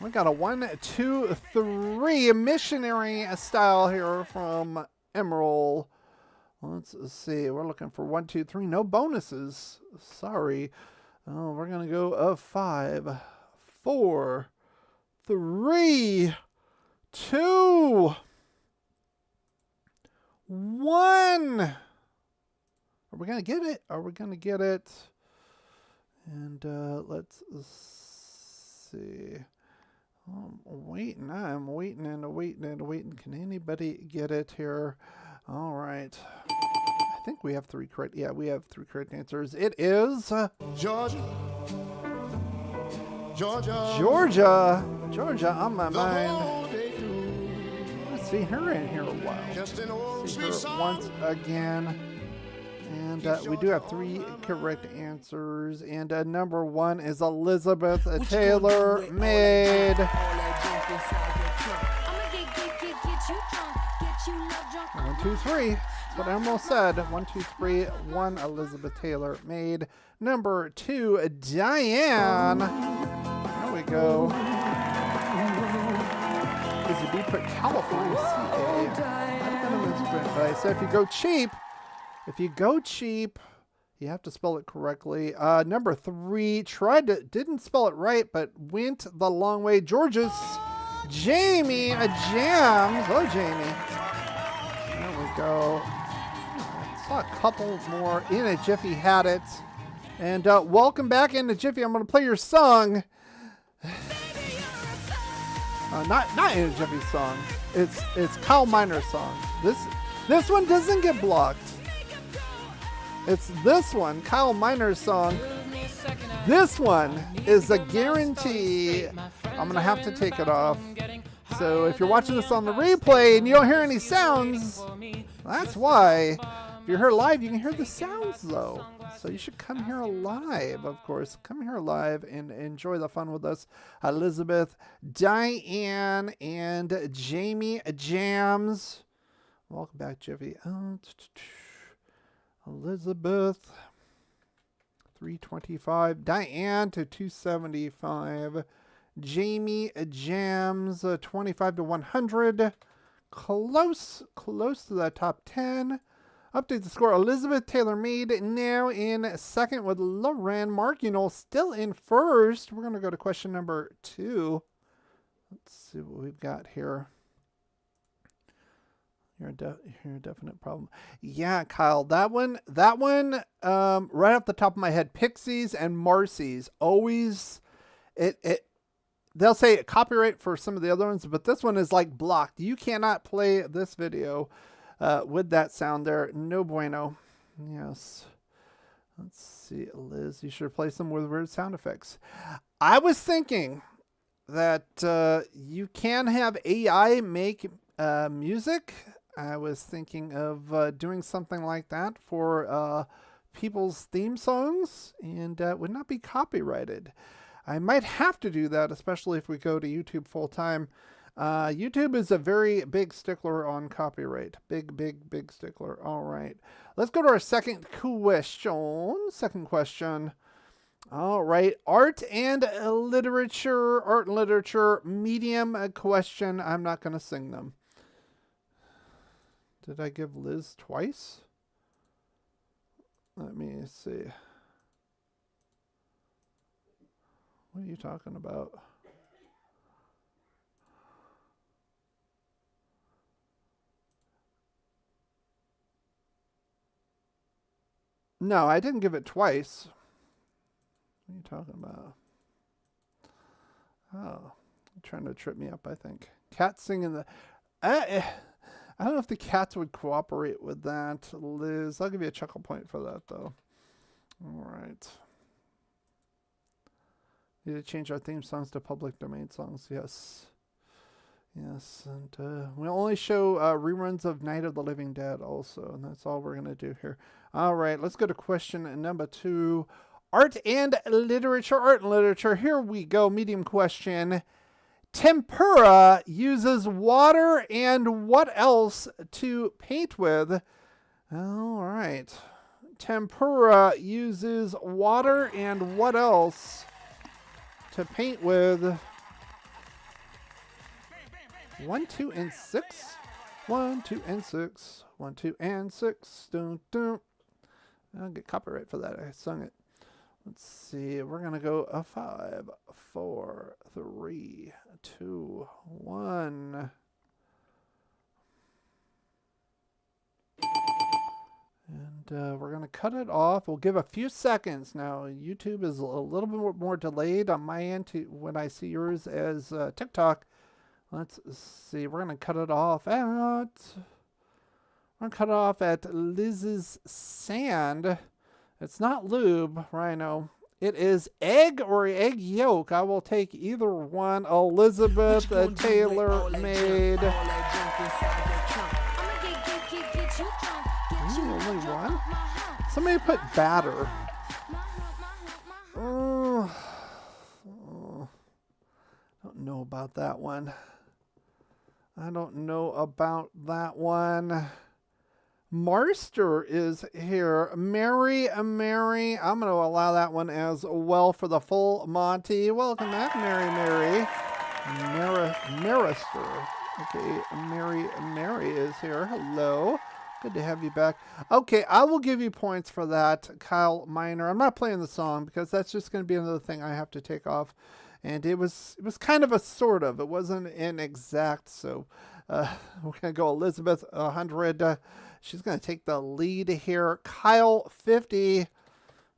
We got a 1, 2, 3 missionary style here from Emerald. Let's see. We're looking for 1, 2, 3. No bonuses. Sorry. Oh, we're going to go 5, 4, 3, 2, 1. Are we going to get it? Are we going to get it? And let's see. I'm waiting. I'm waiting and waiting and waiting. Can anybody get it here? All right. I think we have 3 correct. Yeah, we have 3 correct answers. It is Georgia. Georgia on my mind. Let's see her in here a while. See her once again. And we do have 3 correct answers. And number 1 is Elizabeth Taylor made. 1, 2, 3. That's what I almost said. 1, 2, 3. 1, Elizabeth Taylor made. Number 2, Diane. There we go. Is B put California CA? But I said if you go cheap, you have to spell it correctly. Number 3 didn't spell it right, but went the long way. George's Jamie Jams. Oh, Jamie. There we go. I saw a couple more. In a Jiffy had it. And welcome back into Jiffy. I'm going to play your song. Not in a Jiffy song. It's Kyle Miner's song. This one doesn't get blocked. It's this one, Kyle Miner's song. This one is a guarantee. I'm gonna have to take it off. So if you're watching this on the replay and you don't hear any sounds, that's why. If you're here live, you can hear the sounds though. So you should come here live, of course. Come here live and enjoy the fun with us. Elizabeth, Diane, and Jamie Jams. Welcome back, Jiffy. Elizabeth, 325. Diane to 275. Jamie Jams, 25 to 100. Close to the top 10. Update the score. Elizabeth Taylor Mead now in second with Lauren Markinol still in first. We're going to go to question number 2. Let's see what we've got here. You're a definite problem. Yeah, Kyle, that one, right off the top of my head, Pixies and Marcy's always, they'll say copyright for some of the other ones, but this one is like blocked. You cannot play this video with that sound there. No bueno. Yes. Let's see, Liz, you should replace them with weird sound effects. I was thinking that you can have AI make music. I was thinking of doing something like that for people's theme songs, and would not be copyrighted. I might have to do that, especially if we go to YouTube full time. YouTube is a very big stickler on copyright. Big stickler. All right. Let's go to our second question. All right. Art and literature, medium question. I'm not going to sing them. Did I give Liz twice? Let me see. What are you talking about? No, I didn't give it twice. What are you talking about? Oh, trying to trip me up, I think. Cat singing the... I don't know if the cats would cooperate with that, Liz. I'll give you a chuckle point for that, though. All right. Need to change our theme songs to public domain songs. Yes. Yes. And we'll only show reruns of Night of the Living Dead also. And that's all we're going to do here. All right. Let's go to question number 2. Art and literature. Here we go. Medium question. Tempura uses water and what else to paint with? All right. Tempura uses water and what else to paint with? 1, 2, and 6. 1, 2, and 6. 1, 2, and 6. Dun, dun. I'll get copyright for that. I sung it. Let's see. We're going to go a 5, 4, 3, 2, 1. And we're going to cut it off. We'll give a few seconds. Now, YouTube is a little bit more delayed on my end to when I see yours as TikTok. Let's see. We're going to cut it off at Liz's Sand. It's not lube, Rhino. It is egg or egg yolk. I will take either one. Elizabeth Taylor made. Only one? Somebody put batter. Don't know about that one. I don't know about that one. Marster is here. Mary, Mary. I'm going to allow that one as well for the full Monty. Welcome back, Mary. Marister. Okay, Mary is here. Hello. Good to have you back. Okay, I will give you points for that, Kyle Miner. I'm not playing the song because that's just going to be another thing I have to take off. And it was kind of a sort of. It wasn't an exact, so we're going to go Elizabeth 100. She's going to take the lead here. Kyle 50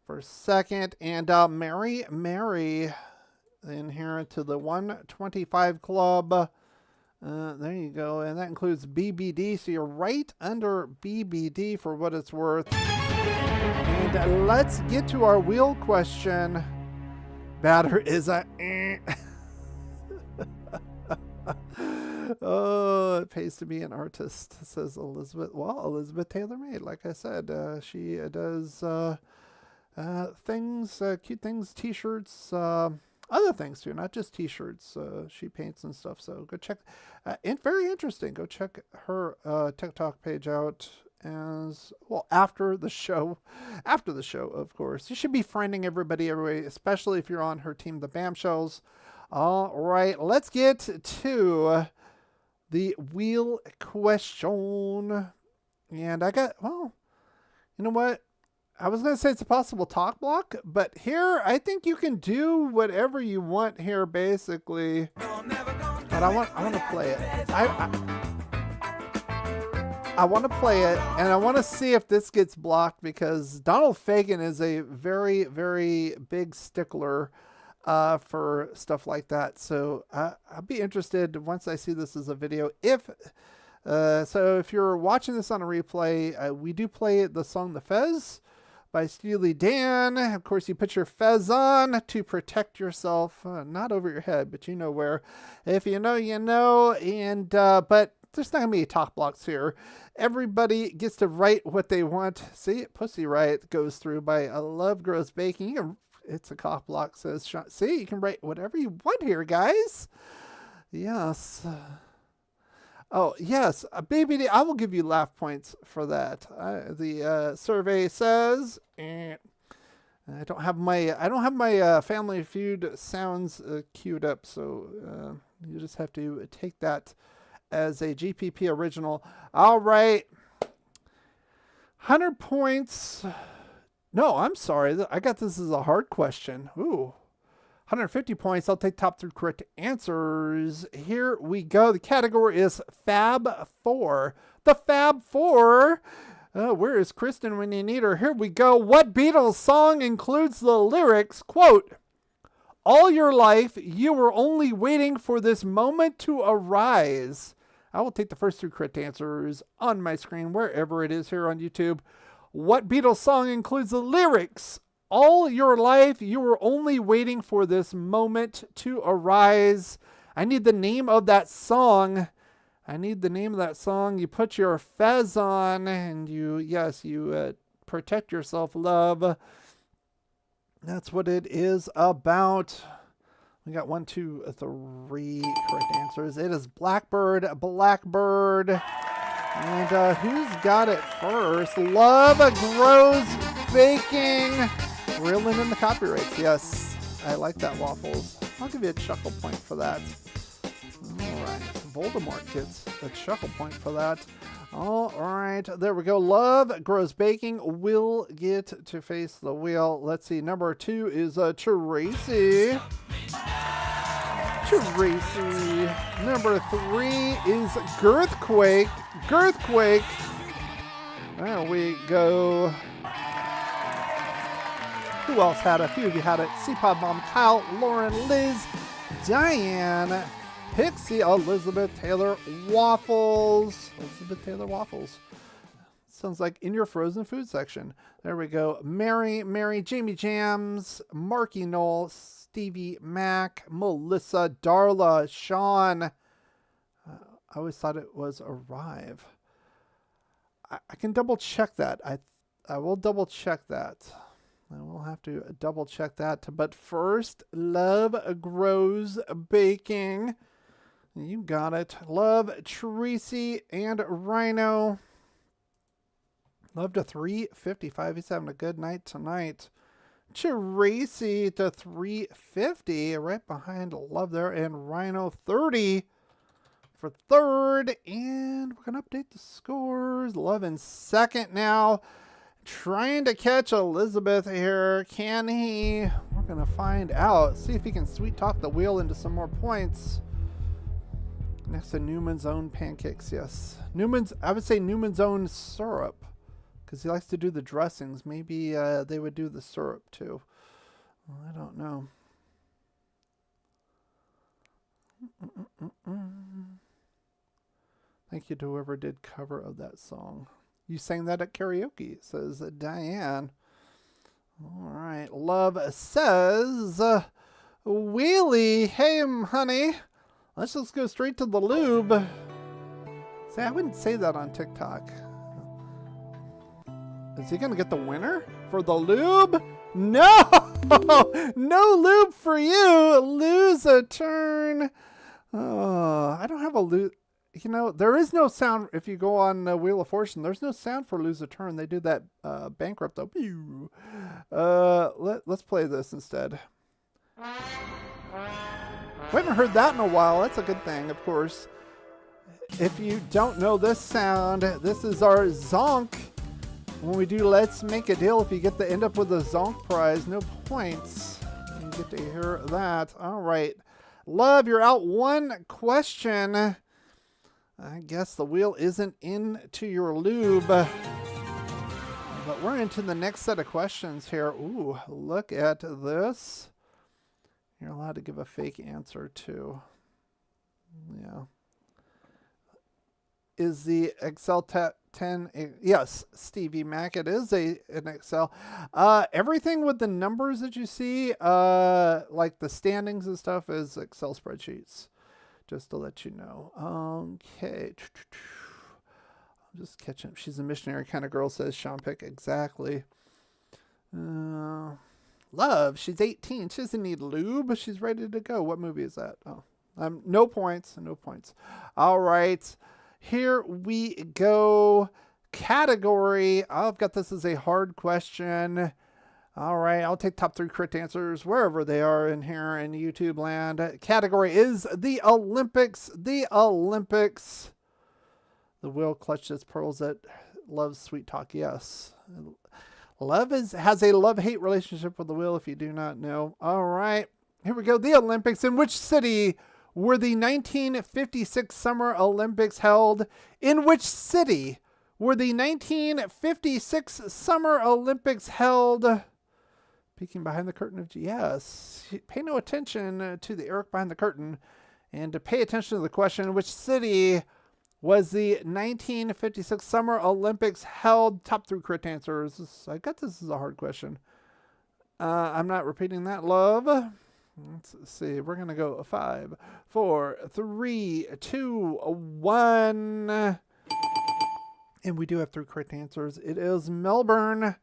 for second. And Mary in here to the 125 club. There you go. And that includes BBD. So you're right under BBD for what it's worth. And let's get to our wheel question. Batter is a... Oh, it pays to be an artist, says Elizabeth. Well, Elizabeth Taylor-Made, like I said, she does things, cute things, t-shirts, other things too, not just t-shirts. She paints and stuff. So go check. Very interesting. Go check her TikTok page out as well after the show. After the show, of course. You should be friending everybody, especially if you're on her team, the Bamshells. All right, let's get to the wheel question. And I got, well, you know what? I was going to say it's a possible talk block, but here I think you can do whatever you want here, basically. But I want to play it. I want to play it, and I want to see if this gets blocked because Donald Fagen is a very, very big stickler for stuff like that. So I'll be interested once I see this as a video. So if you're watching this on a replay, we do play the song The Fez by Steely Dan. Of course, you put your fez on to protect yourself, not over your head, but you know where. If you know, you know. And but there's not going to be talk blocks here. Everybody gets to write what they want. See, Pussy Riot goes through by Love Grows Baking. It's a cock block, says Sean. See, you can write whatever you want here, guys. Yes. Oh, yes. Baby, I will give you laugh points for that. The survey says, I don't have my Family Feud sounds queued up, so you just have to take that as a GPP original. All right. 100 points. No, I'm sorry. I got this as a hard question. Ooh. 150 points. I'll take top 3 correct answers. Here we go. The category is Fab 4. The Fab 4. Where is Kristen when you need her? Here we go. What Beatles song includes the lyrics, quote, "All your life, you were only waiting for this moment to arise"? I will take the first 3 correct answers on my screen, wherever it is here on YouTube. What Beatles song includes the lyrics, "All your life, you were only waiting for this moment to arise"? I need the name of that song. You put your fez on and you protect yourself, love. That's what it is about. We got 1, 2, 3 correct answers. It is Blackbird. And who's got it first? Love Grows Baking. Reeling in the copyrights. Yes, I like that, Waffles. I'll give you a chuckle point for that. All right. Voldemort gets a chuckle point for that. All right. There we go. Love Grows Baking will get to face the wheel. Let's see. Number 2 is Tracy. Number 3 is Girthquake. There we go. Who else had it? A few of you had it. C-Pod Mom, Kyle, Lauren, Liz, Diane, Pixie, Elizabeth Taylor Waffles. Sounds like in your frozen food section. There we go. Mary, Jamie Jams, Marky Knoll, Stevie Mac, Melissa, Darla, Sean. I always thought it was Arrive. I can double check that. I will double check that. I will have to double check that. But first, Love Grows Baking. You got it. Love, Tracy, and Rhino. Love to 355. He's having a good night tonight. Tracy to 350. Right behind Love there. And Rhino 30 for third. And we're going to update the scores. Love in second now. Trying to catch Elizabeth here. Can he? We're going to find out. See if he can sweet talk the wheel into some more points. Next to Newman's Own pancakes, yes. I would say Newman's Own syrup, because he likes to do the dressings. Maybe they would do the syrup too. Well, I don't know. Thank you to whoever did cover of that song. You sang that at karaoke, says Diane. All right. Love says, Wheelie, hey, honey. Let's just go straight to the lube. See, I wouldn't say that on TikTok. Is he going to get the winner for the lube? No! No lube for you. Lose a turn. Oh, I don't have a lube. You know, there is no sound. If you go on Wheel of Fortune, there's no sound for lose a turn. They do that bankrupt though. Let's play this instead. We haven't heard that in a while. That's a good thing, of course. If you don't know this sound, this is our Zonk. When we do Let's Make a Deal, if you get to end up with a Zonk prize, no points. You get to hear that. All right. Love, you're out one question. I guess the wheel isn't into your lube. But we're into the next set of questions here. Ooh, look at this. You're allowed to give a fake answer too. Yeah. Is the Excel 10? Yes, Stevie Mac. It is an Excel. Everything with the numbers that you see, like the standings and stuff, is Excel spreadsheets. Just to let you know. Okay. I'm just catching up. She's a missionary kind of girl, says Sean Pick. Exactly. Love, she's 18. She doesn't need lube. She's ready to go. What movie is that? Oh, no points. No points. All right. Here we go. Category. I've got this as a hard question. All right. I'll take top 3 correct answers wherever they are in here in YouTube land. Category is the Olympics. The Olympics. The wheel clutched its pearls that loves sweet talk. Yes. Love has a love-hate relationship with the wheel, if you do not know. All right, here we go. The Olympics. In which city were the 1956 Summer Olympics held? In which city were the 1956 Summer Olympics held? Peeking behind the curtain of yes. Pay no attention to the Eric behind the curtain, and to pay attention to the question: which city was the 1956 Summer Olympics held? Top 3 correct answers. I got this is a hard question. I'm not repeating that, love. Let's see. We're going to go 5, 4, 3, 2, 1. And we do have 3 correct answers. It is Melbourne.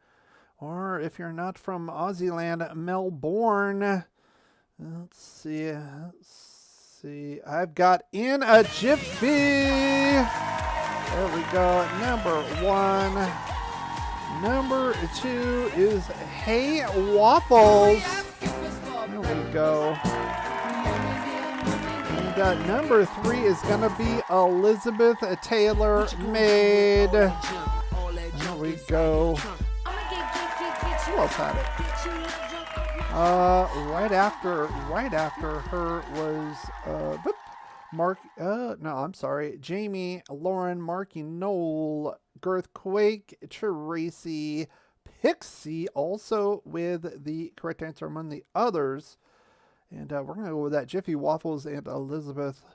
Or if you're not from Aussie land, Melbourne. Let's see. I've got in a jiffy. There we go. Number 1. Number 2 is Hey Waffles. There we go. And number 3 is going to be Elizabeth Taylor Made. There we go. Who else had it? Right after her was Jamie, Lauren, Marky, Noel, Girthquake, Tracy, Pixie, also with the correct answer among the others. And we're going to go with that. Jiffy, Waffles, and Elizabeth.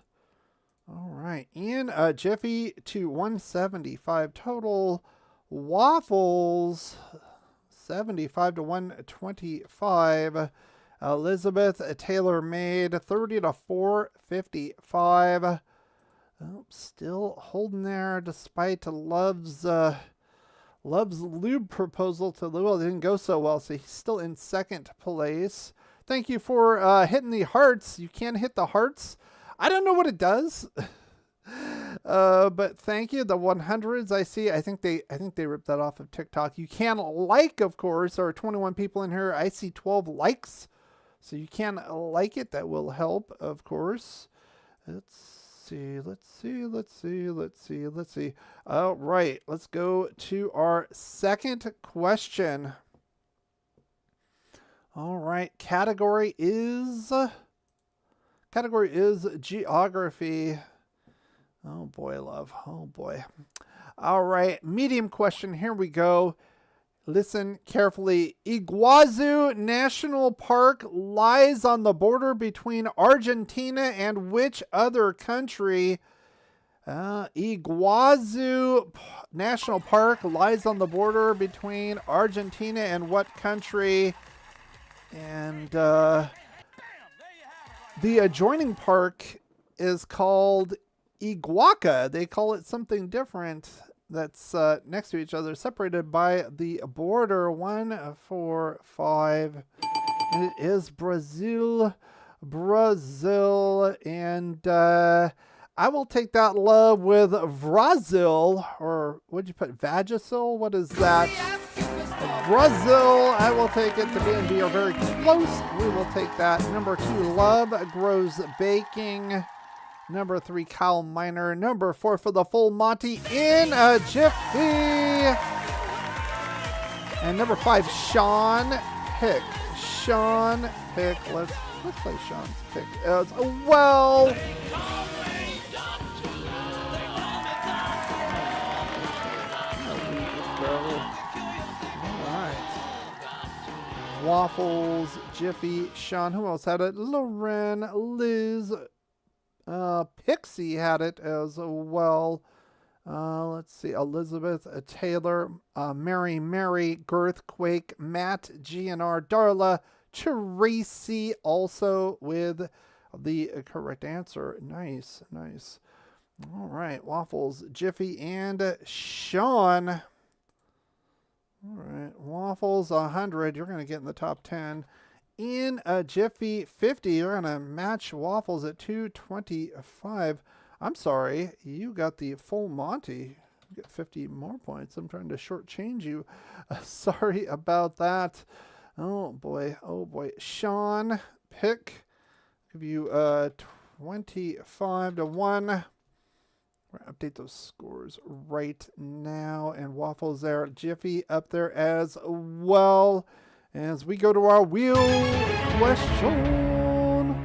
All right. In Jiffy to 175 total. Waffles 75 to 125. Elizabeth Taylor Made 30 to 455. Oh, still holding there despite Love's lube proposal to Lou. It didn't go so well, so he's still in second place. Thank you for hitting the hearts. You can hit the hearts. I don't know what it does. But thank you. The 100s I see. I think they ripped that off of TikTok. You can like, of course. There are 21 people in here. I see 12 likes. So you can like it. That will help, of course. Let's see. All right. Let's go to our second question. All right. Category is geography. Oh boy, love. Oh boy. All right. Medium question. Here we go. Listen carefully. Iguazu National Park lies on the border between Argentina and which other country? Iguazu National Park lies on the border between Argentina and what country? And the adjoining park is called Iguaca. They call it something different. That's next to each other, separated by the border. 1, 4, 5. And it is Brazil. And I will take that love with Brazil. Or would you put Vagisil? What is that? Brazil. I will take it. The B&B are very close. We will take that. Number 2, Love Grows Baking. Number 3, Kyle Miner. Number 4 for the full Monty in a jiffy. And number 5, Sean Pick. Sean Pick. Let's play Sean's pick as well. Waffles, Jiffy, Sean. Who else had it? Lauren, Liz, Pixie had it as well. Let's see. Elizabeth, Taylor, Mary, Girthquake, Matt, GNR, Darla, Tracy also with the correct answer. Nice. All right. Waffles, Jiffy, and Sean. All right. Waffles, 100. You're going to get in the top 10. In a Jiffy, 50. You're going to match Waffles at 225. I'm sorry. You got the full Monty. You get 50 more points. I'm trying to shortchange you. Sorry about that. Oh, boy. Sean, pick. Give you 25 to 1. We're going to update those scores right now. And Waffles there. Jiffy up there as well. As we go to our wheel question.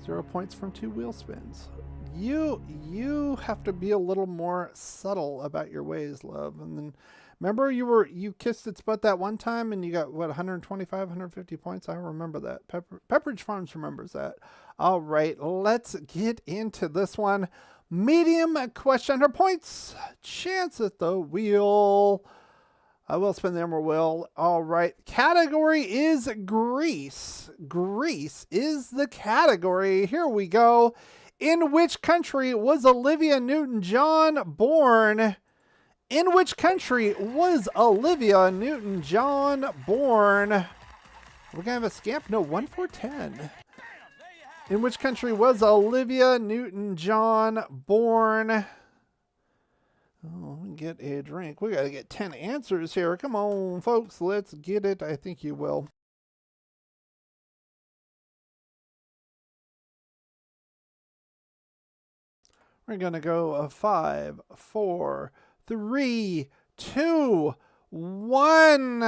0 points from 2 wheel spins. You have to be a little more subtle about your ways, love. And then remember you kissed its butt that one time and you got 125, 150 points. I remember that. Pepperidge Farms remembers that. All right, let's get into this one. Medium question. Her points. Chance at the wheel. I will spin the Emerald Wheel. All right. Category is Greece. Greece is the category. Here we go. In which country was Olivia Newton-John born? In which country was Olivia Newton-John born? We're going to have a scamp? No, 1 for 10. In which country was Olivia Newton-John born? Oh, let me get a drink. We got to get 10 answers here. Come on, folks. Let's get it. I think you will. We're going to go 5, 4, 3, 2, 1.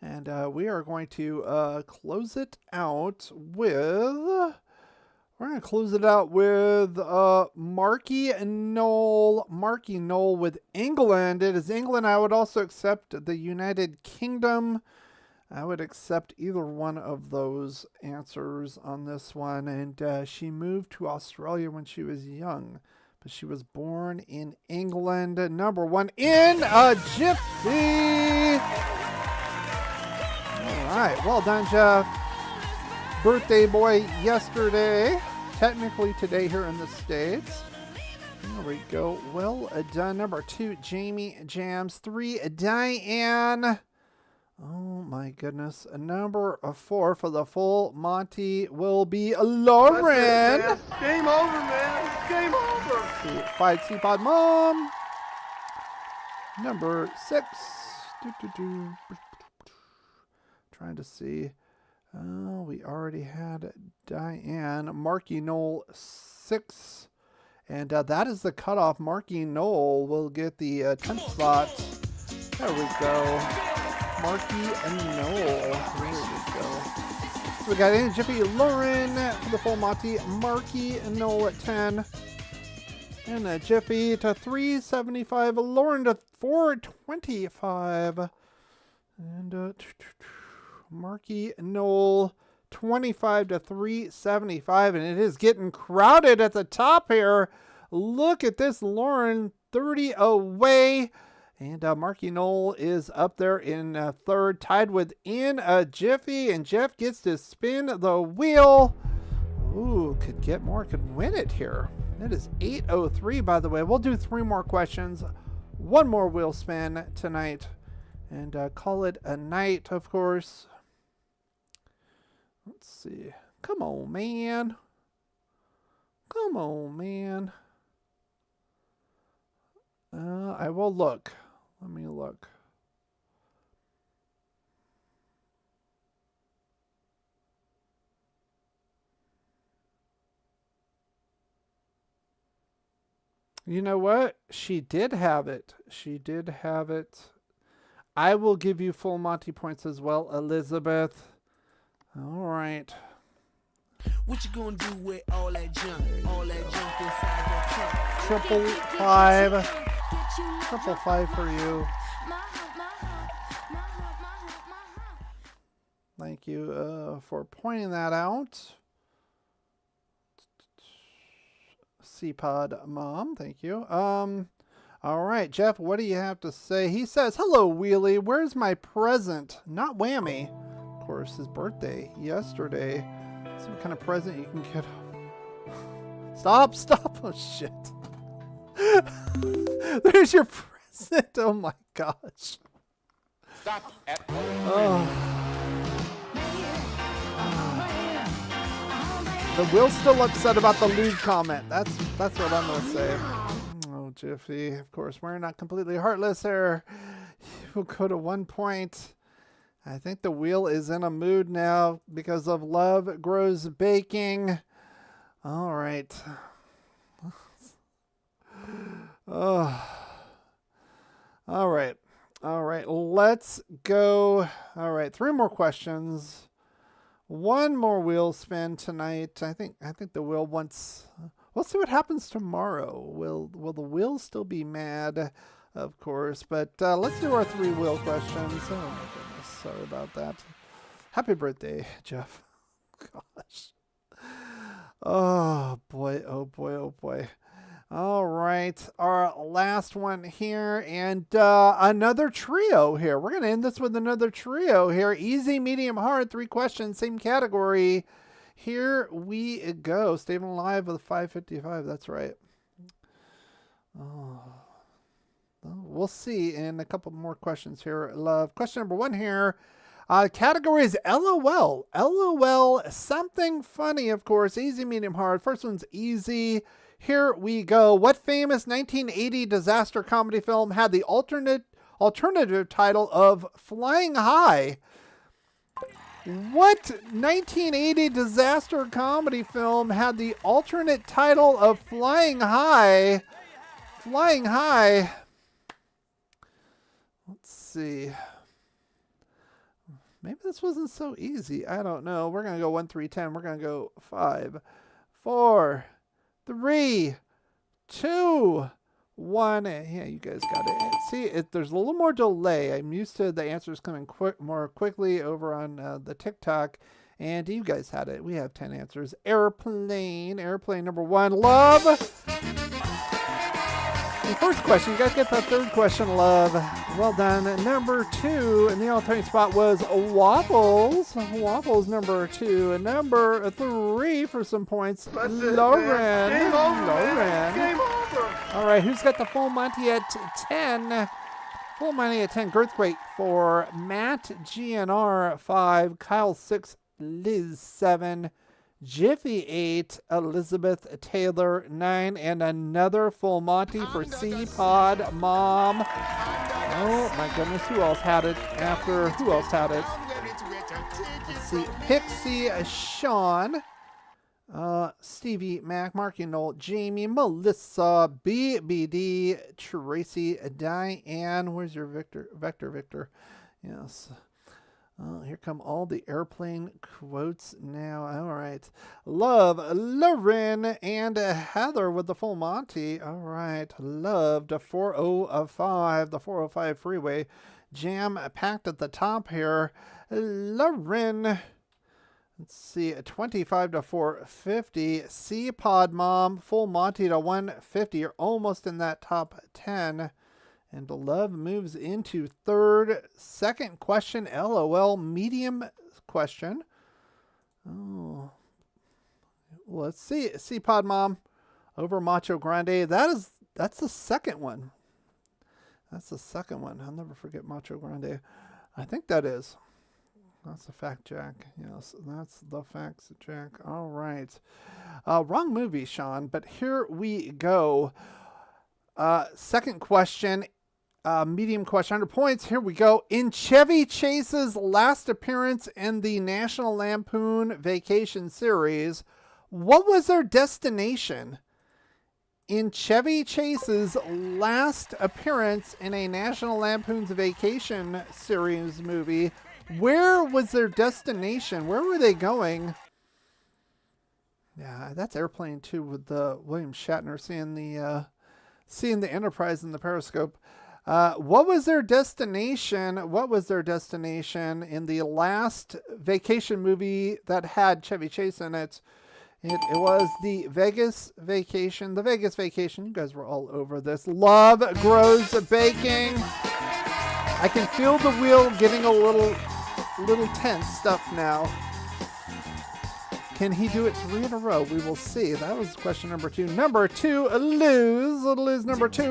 And we are going to close it out with... We're going to close it out with Marky Knoll with England. It is England. I would also accept the United Kingdom. I would accept either one of those answers on this one. And she moved to Australia when she was young, but she was born in England. Number 1 in a jiffy. All right. Well done, Jeff. Birthday boy yesterday. Technically today here in the States. There we go. Well done. Number 2, Jamie Jams. 3, Diane. Oh my goodness. Number 4 for the full Monty will be Lauren. That's it, man. Game over, man. Game over. Fight Seapod Mom. Number 6. Trying to see. Oh, we already had Diane. Marky Knoll 6. And that is the cutoff. Marky Knoll will get the 10th spot. There we go. Marky and Knoll. There we go. So we got in Jiffy Lauren for the full Monty. Marky and Knoll at 10. And Jiffy to 375. Lauren to 425. And Marky Knoll 25 to 375. And it is getting crowded at the top here. Look at this. Lauren 30 away. And Marky Knoll is up there in third, tied with in Jiffy. And Jeff gets to spin the wheel. Ooh, could get more, could win it here. It is 8:03, by the way. We'll do 3 more questions. 1 more wheel spin tonight. And call it a night, of course. Let's see. Come on, man. Come on, man. I will look. Let me look. You know what? She did have it. She did have it. I will give you full Monty points as well, Elizabeth. All right. What you gonna do with all that junk? All that junk inside your trunk? Triple five. Triple five for you. Thank you for pointing that out. C-Pod Mom, thank you. All right, Jeff, what do you have to say? He says, hello, Wheelie. Where's my present? Not Whammy. Of course, his birthday yesterday. Some kind of present you can get. Stop. Oh, shit. There's your present. Oh, my gosh. Stop at The Will's still upset about the lewd comment. That's what I'm going to say. Oh, Jiffy. Of course, we're not completely heartless here. We'll go to 1 point. I think the wheel is in a mood now because of Love Grows Baking. All right. Oh. All right. Let's go. All right. 3 more questions. 1 more wheel spin tonight. I think the wheel wants. We'll see what happens tomorrow. Will the wheel still be mad? Of course. But let's do our 3 wheel questions. Oh my goodness. Sorry about that. Happy birthday, Jeff. Gosh. Oh boy. All right, our last one here, and another trio here. We're going to end this with another trio here. Easy, medium, hard, 3 questions, same category. Here we go. Staying alive with 555, that's right. Oh, we'll see in a couple more questions here. Love. Question number 1 here. Category is LOL. LOL, something funny, of course. Easy, medium, hard. First one's easy. Here we go. What famous 1980 disaster comedy film had the alternative title of Flying High? What 1980 disaster comedy film had the alternate title of Flying High? Flying High. Let's see. Maybe this wasn't so easy. I don't know. We're going to go 1, 3, 10. We're going to go 5, 4, 3, 2, 1. Yeah, you guys got it. See, there's a little more delay. I'm used to the answers coming more quickly over on the TikTok. And you guys had it. We have 10 answers. Airplane number 1. Love. The first question. You guys get the 3rd question, Love. Well done. Number 2 in the alternate spot was Waffles. Waffles number 2. And number 3 for some points, That's it, Lauren. man. Game over, Lauren. man. Game over. All right, who's got the full Monty at 10 Full money at 10. Girthquake 4. Matt GNR 5. Kyle 6. Liz 7. Jiffy 8. Elizabeth Taylor 9. And another full Monty for C-Pod Mom. Oh my goodness, who else had it after? Who else had it? Let's see. Pixie Sean. Stevie Mac, Marky Knoll, Jamie, Melissa, BBD, Tracy, Diane. Where's your Victor? Yes. Here come all the airplane quotes now. All right. Love, Lauren, and Heather with the full Monty. All right. Loved 405, the 405 freeway. Jam packed at the top here. Lauren. Let's see, 25 to 450. C-Pod Mom, full Monty to 150. You're almost in that top 10. And Love moves into third. Second question, LOL, medium question. Oh, let's see. C-Pod Mom over Macho Grande. That's the second one. That's the second one. I'll never forget Macho Grande. I think that is. That's the fact, Jack. Yes, that's the facts, Jack. All right. Wrong movie, Sean, but here we go. Second question, medium question, 100 points. Here we go. In Chevy Chase's last appearance in the National Lampoon Vacation series, what was their destination? In Chevy Chase's last appearance in a National Lampoon's Vacation series movie, where was their destination? Where were they going? Yeah, that's Airplane 2 with William Shatner seeing the Enterprise in the periscope. What was their destination? What was their destination in the last vacation movie that had Chevy Chase in it? It was the Vegas Vacation. The Vegas Vacation. You guys were all over this. Love grows baking. I can feel the wheel getting a little tensed up now. Can he do it 3 in a row? We will see. That was question number 2. Number 2, Liz number 2.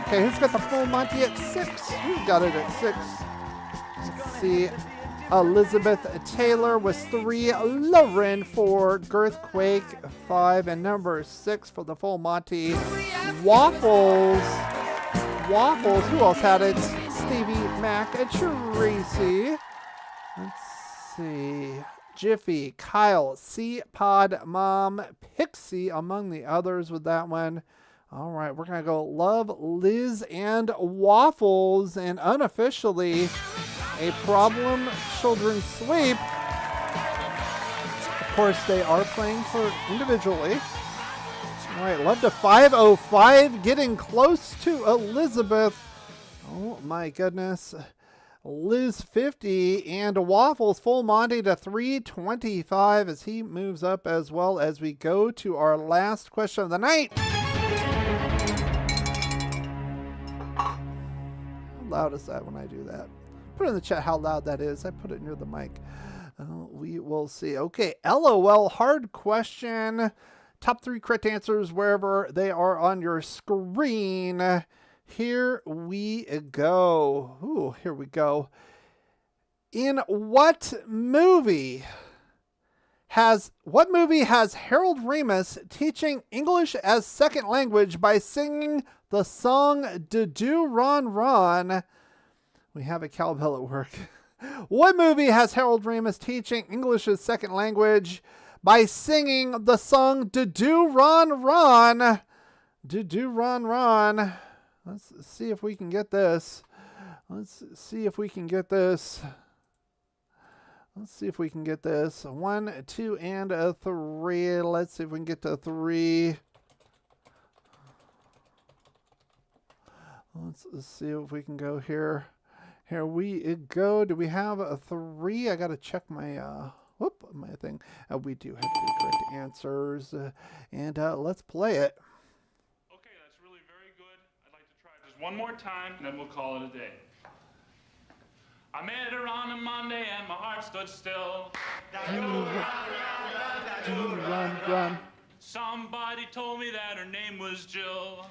Okay, who's got the full Monty at 6? Who's got it at 6? Let's see. Elizabeth Taylor was 3. Lauren 4. Girthquake 5. And number 6 for the full Monty. Waffles. Who else had it? Stevie Mac, Tracy. Let's see. Jiffy, Kyle, C-Pod Mom, Pixie among the others with that one. All right, we're going to go Love, Liz, and Waffles. And unofficially, a Problem Children sweep. Of course, they are playing for individually. All right, Love to 505, getting close to Elizabeth. Oh my goodness. Liz 50 and Waffles full Monty to 325 as he moves up as well as we go to our last question of the night. How loud is that when I do that? Put in the chat how loud that is. I put it near the mic. We will see. Okay, LOL hard question. Top 3 correct answers wherever they are on your screen. Here we go. Ooh, here we go. In what movie has Harold Ramis teaching English as second language by singing the song Do Ron Ron? We have a cowbell at work. What movie has Harold Ramis teaching English as second language by singing the song Do Ron Ron? Do Ron Ron. Let's see if we can get this. Let's see if we can get this. 1, 2, and 3. Let's see if we can get to 3. Let's see if we can go here. Here we go. Do we have a 3? I got to check my my thing. We do have 3 correct answers. And let's play it. Okay, that's really very good. I'd like to try it just one more time, and then we'll call it a day. I met her on a Monday, and my heart stood still. Somebody told me that her name was Jill.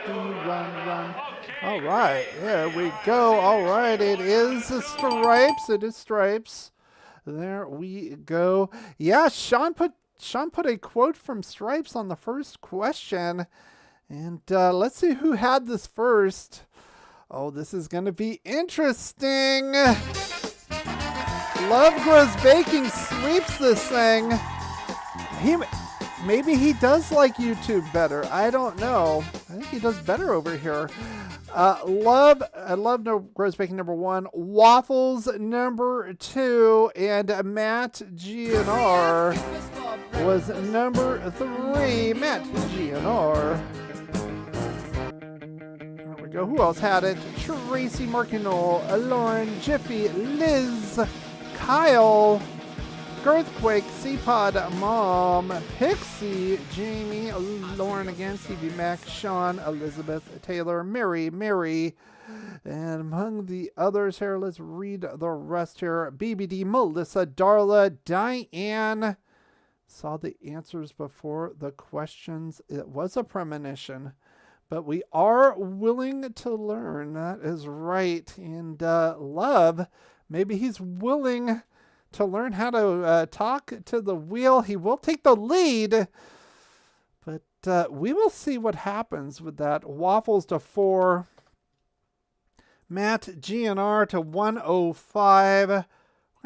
run. All right, here we go. All right, it is Stripes. It is Stripes. There we go. Yeah, Sean put a quote from Stripes on the first question. And let's see who had this first. Oh, this is going to be interesting. Love Grows Baking sweeps this thing. Maybe he does like YouTube better. I don't know. I think he does better over here. Love Grows Baking number 1, Waffles number 2, and Matt GNR was number 3. Matt GNR. There we go. Who else had it? Tracy, Markinol, Lauren, Jiffy, Liz, Kyle, Girthquake, C-Pod, Mom, Pixie, Jamie, Lauren again, CV Mac, Sean, Elizabeth, Taylor, Mary, and among the others here, let's read the rest here. BBD, Melissa, Darla, Diane. Saw the answers before the questions. It was a premonition, but we are willing to learn. That is right. And Love, maybe he's willing to learn how to talk to the wheel. He will take the lead, but we will see what happens with that. Waffles to 4. Matt GNR to 105. We're going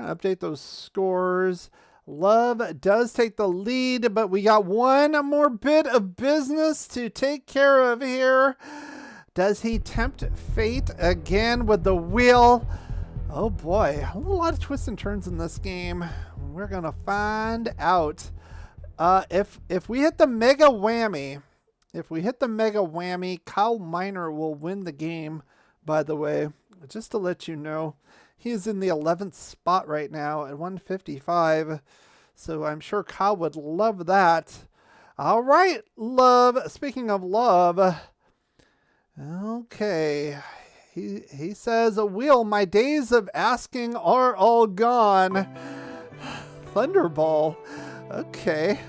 to update those scores. Love does take the lead, but we got one more bit of business to take care of here. Does he tempt fate again with the wheel? Oh boy, a lot of twists and turns in this game. We're gonna find out. If we hit the mega whammy, Kyle Miner will win the game. By the way, just to let you know, he's in the 11th spot right now at 155. So I'm sure Kyle would love that. All right, Love. Speaking of Love, okay. He says, Wheel, my days of asking are all gone. Thunderball. Okay.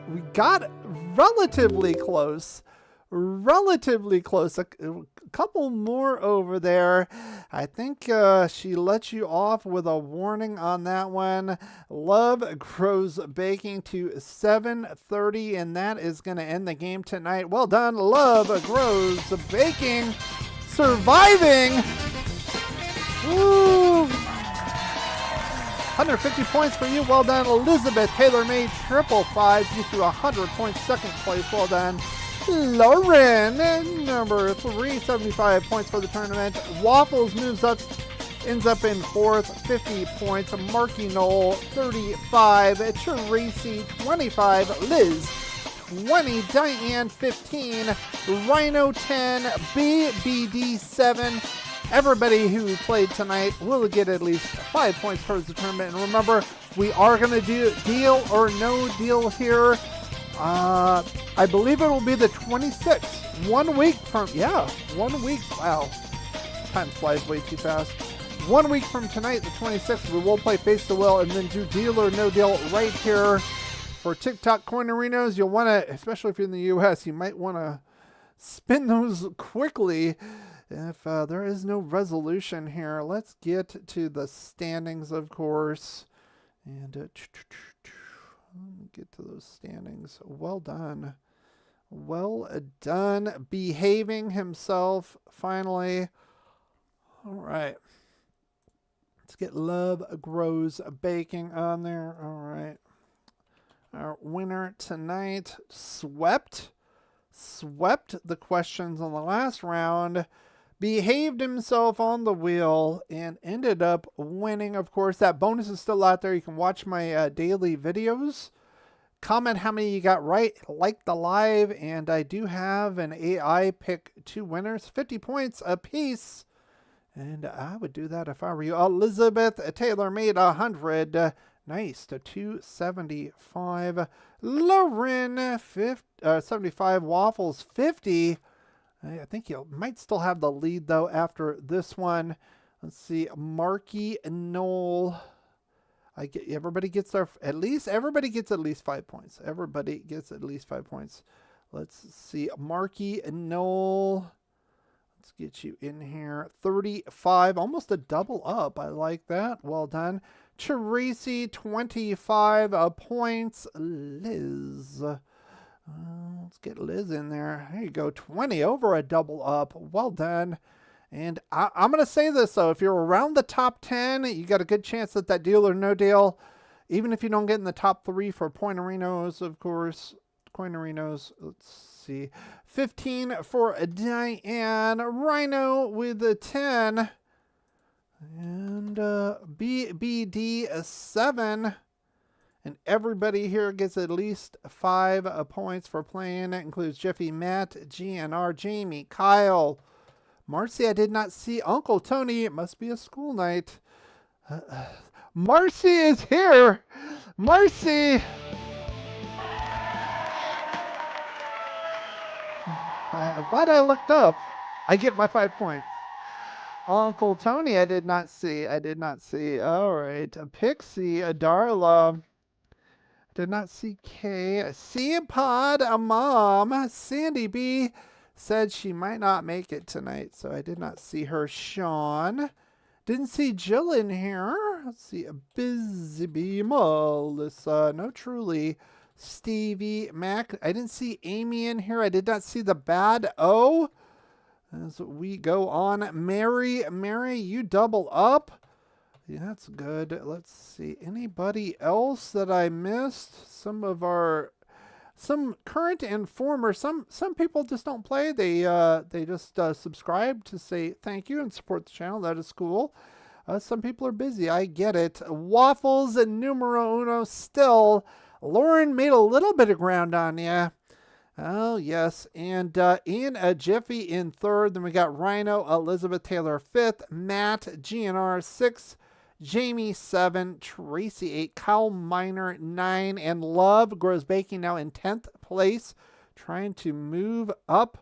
We got relatively close. A couple more over there. I think she let you off with a warning on that one. Love Grows Baking to 7:30, and that is going to end the game tonight. Well done, Love Grows Baking, surviving. Woo! 150 points for you. Well done, Elizabeth. Taylor made 555 you to 100 points. Second place. Well done. Lauren, number 3, 75 points for the tournament. Waffles ends up in 4th, 50 points. Marky Knoll, 35. Tracy, 25. Liz, 20. Diane, 15. Rhino, 10. BBD, 7. Everybody who played tonight will get at least 5 points towards the tournament. And remember, we are going to do deal or no deal here. I believe it will be the 26th. 1 week from, 1 week. Wow. Time flies way too fast. 1 week from tonight, the 26th, we will play Face the Wheel and then do Deal or No Deal right here for TikTok Coinerinos. You'll want to, especially if you're in the U.S., you might want to spin those quickly if there is no resolution here. Let's get to the standings, of course. And let me get to those standings. Well done. Well done. Behaving himself, finally. All right. Let's get Love Grows Baking on there. All right. Our winner tonight swept the questions on the last round, behaved himself on the wheel, and ended up winning. Of course, that bonus is still out there. You can watch my daily videos. Comment how many you got right. Like the live. And I do have an AI pick 2 winners. 50 points apiece. And I would do that if I were you. Elizabeth Taylor made 100. Nice to 275. Lauren 75. Waffles 50. I think you might still have the lead though after this one. Let's see. Marky Knoll. Everybody gets at least 5 points. Everybody gets at least 5 points. Let's see. Marky and Noel. Let's get you in here. 35, almost a double up. I like that. Well done. Tracy, 25 points. Liz. Let's get Liz in there. There you go. 20 over a double up. Well done. And I'm going to say this, though. If you're around the top 10, you got a good chance at that Deal or No Deal. Even if you don't get in the top 3 for Pointerinos, of course. Pointerinos, let's see. 15 for Diane. Rhino with a 10. And BBD 7. And everybody here gets at least 5 points for playing. That includes Jeffy, Matt, GNR, Jamie, Kyle, Marcy. I did not see Uncle Tony. It must be a school night. Marcy is here. Marcy. But I looked up. I get my 5 points. Uncle Tony, I did not see. All right. A Pixie, a Darla. Did not see Kay. See Pod, a Mom. Sandy B said she might not make it tonight, so I did not see her. Sean. Didn't see Jill in here. Let's see. A Busy Bee, Melissa. No, Truly. Stevie, Mac. I didn't see Amy in here. I did not see the Bad O. As we go on. Mary, you double up. Yeah, that's good. Let's see. Anybody else that I missed? Some current and former. Some people just don't play. They just subscribe to say thank you and support the channel. That is cool. Some people are busy. I get it. Waffles and numero uno still. Lauren made a little bit of ground on you. Oh, yes. And Ian Jiffy in 3rd. Then we got Rhino, Elizabeth Taylor 5th. Matt, GNR 6th. Jamie 7. Tracy 8. Kyle Miner 9. And Love Grows Baking now in 10th place. Trying to move up.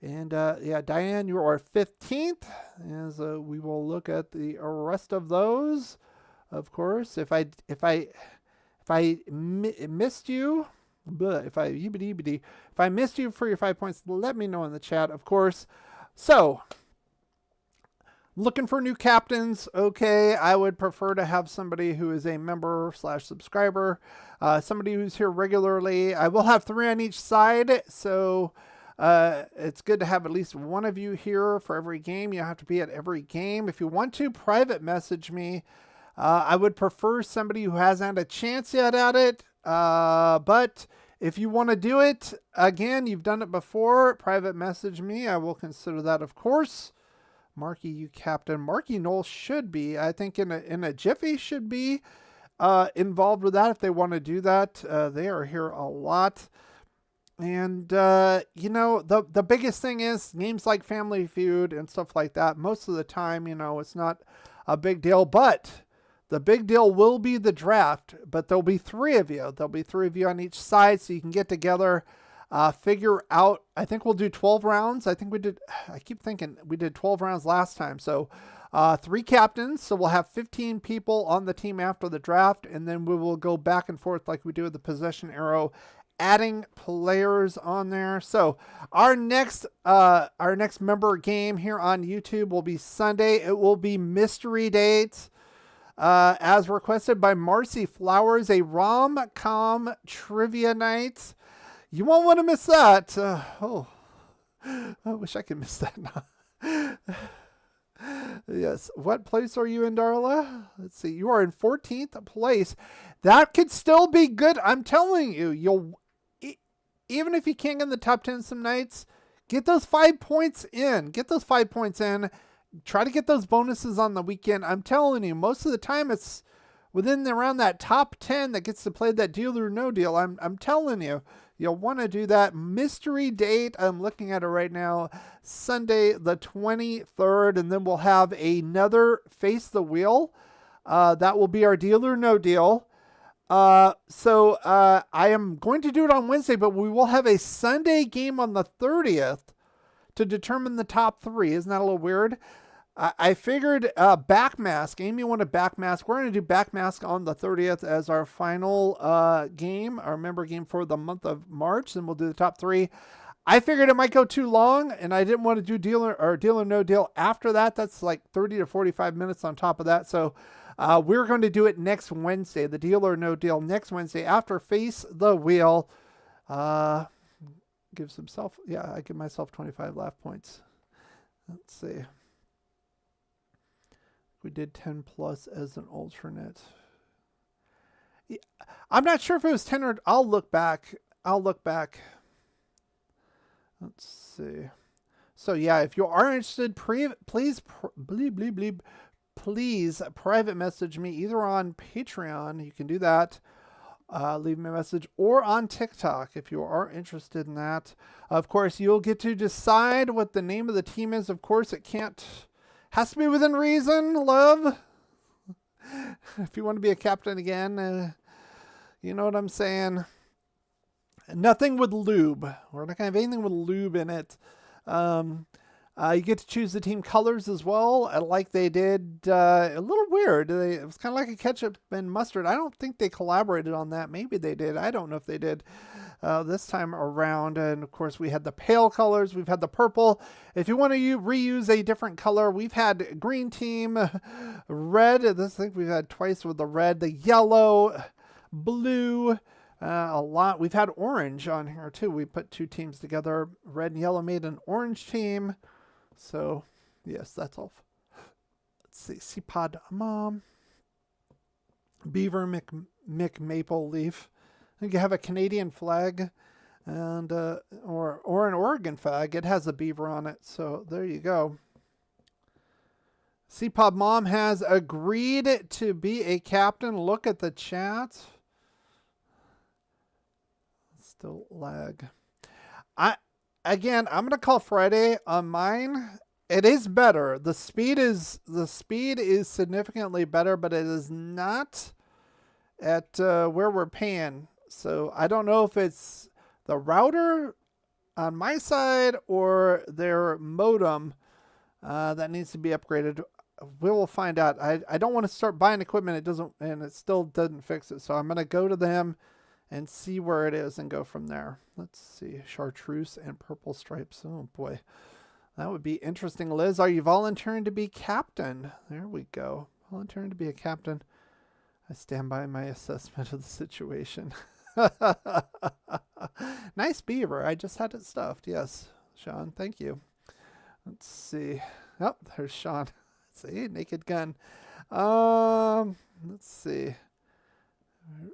And Diane, you are 15th. As we will look at the rest of those. Of course, if I missed you, if I missed you for your 5 points, let me know in the chat, of course. So, looking for new captains. Okay, I would prefer to have somebody who is a member / subscriber, somebody who's here regularly. I will have 3 on each side, so it's good to have at least one of you here for every game. You don't have to be at every game. If you want to, private message me. I would prefer somebody who hasn't had a chance yet at it. But if you want to do it, again, you've done it before, private message me. I will consider that, of course. Marky, you captain. Marky Knoll should be, I think in a jiffy should be involved with that if they want to do that. They are here a lot. And, the biggest thing is games like Family Feud and stuff like that. Most of the time, it's not a big deal, but the big deal will be the draft, but there'll be 3 of you. There'll be 3 of you on each side, so you can get together, figure out. I think we'll do 12 rounds. I keep thinking we did 12 rounds last time. So 3 captains. So we'll have 15 people on the team after the draft, and then we will go back and forth like we do with the possession arrow, adding players on there. So our next member game here on YouTube will be Sunday. It will be Mystery Dates. As requested by Marcy Flowers, a rom-com trivia night. You won't want to miss that. I wish I could miss that now. Yes. What place are you in, Darla? Let's see. You are in 14th place. That could still be good. I'm telling you, even if you can't get in the top 10 some nights, get those 5 points in. Try to get those bonuses on the weekend. I'm telling you, most of the time it's around that top 10 that gets to play that Deal or No Deal. I'm telling you, you'll want to do that. Mystery Date, I'm looking at it right now, Sunday the 23rd, and then we'll have another Face the Wheel. That will be our Deal or No Deal. So I am going to do it on Wednesday, but we will have a Sunday game on the 30th to determine the top 3. Isn't that a little weird? I figured Backmask. Amy wanted Backmask. We're going to do Backmask on the 30th as our final game, our member game for the month of March, and we'll do the top 3. I figured it might go too long, and I didn't want to do Deal or No Deal after that. That's like 30 to 45 minutes on top of that. So we're going to do it next Wednesday, the Deal or No Deal next Wednesday after Face the Wheel. Gives himself, I give myself 25 laugh points. Let's see. We did 10 plus as an alternate. Yeah, I'm not sure if it was 10 or I'll look back. Let's see. So yeah, if you are interested, please private message me either on Patreon. You can do that. Leave me a message, or on TikTok if you are interested in that. Of course, you'll get to decide what the name of the team is. Of course, has to be within reason, love. If you want to be a captain again, you know what I'm saying. Nothing with lube. We're not going to have anything with lube in it. You get to choose the team colors as well, like they did. A little weird. It was kind of like a ketchup and mustard. I don't think they collaborated on that. Maybe they did. I don't know if they did this time around. And of course, we had the pale colors. We've had the purple. If you want to reuse a different color, we've had green team, red. I think we've had twice with the red, the yellow, blue. A lot. We've had orange on here too. We put 2 teams together. Red and yellow made an orange team. So, yes, that's all. Let's see. Seapod Mom. Beaver Maple Leaf. I think you have a Canadian flag and or an Oregon flag. It has a beaver on it. So there you go. Seapod Mom has agreed to be a captain. Look at the chat. Still lag. I'm gonna call Friday on mine. It is better. The speed is significantly better, but it is not at where we're paying. So I don't know if it's the router on my side or their modem that needs to be upgraded. We will find out. I don't want to start buying equipment. It still doesn't fix it. So I'm gonna go to them and see where it is and go from there. Let's see. Chartreuse and purple stripes. Oh boy. That would be interesting. Liz, are you volunteering to be captain? There we go. Volunteering to be a captain. I stand by my assessment of the situation. Nice beaver. I just had it stuffed. Yes, Sean, thank you. Let's see. Oh, there's Sean. See, Naked Gun. Let's see.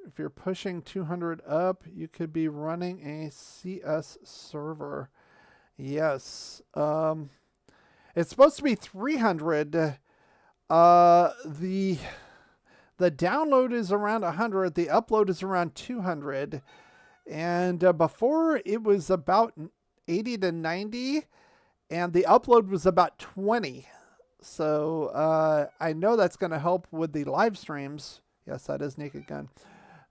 If you're pushing 200 up, you could be running a CS server. Yes. It's supposed to be 300. The download is around 100. The upload is around 200. And before it was about 80 to 90. And the upload was about 20. So I know that's going to help with the live streams. Yes, that is Naked Gun.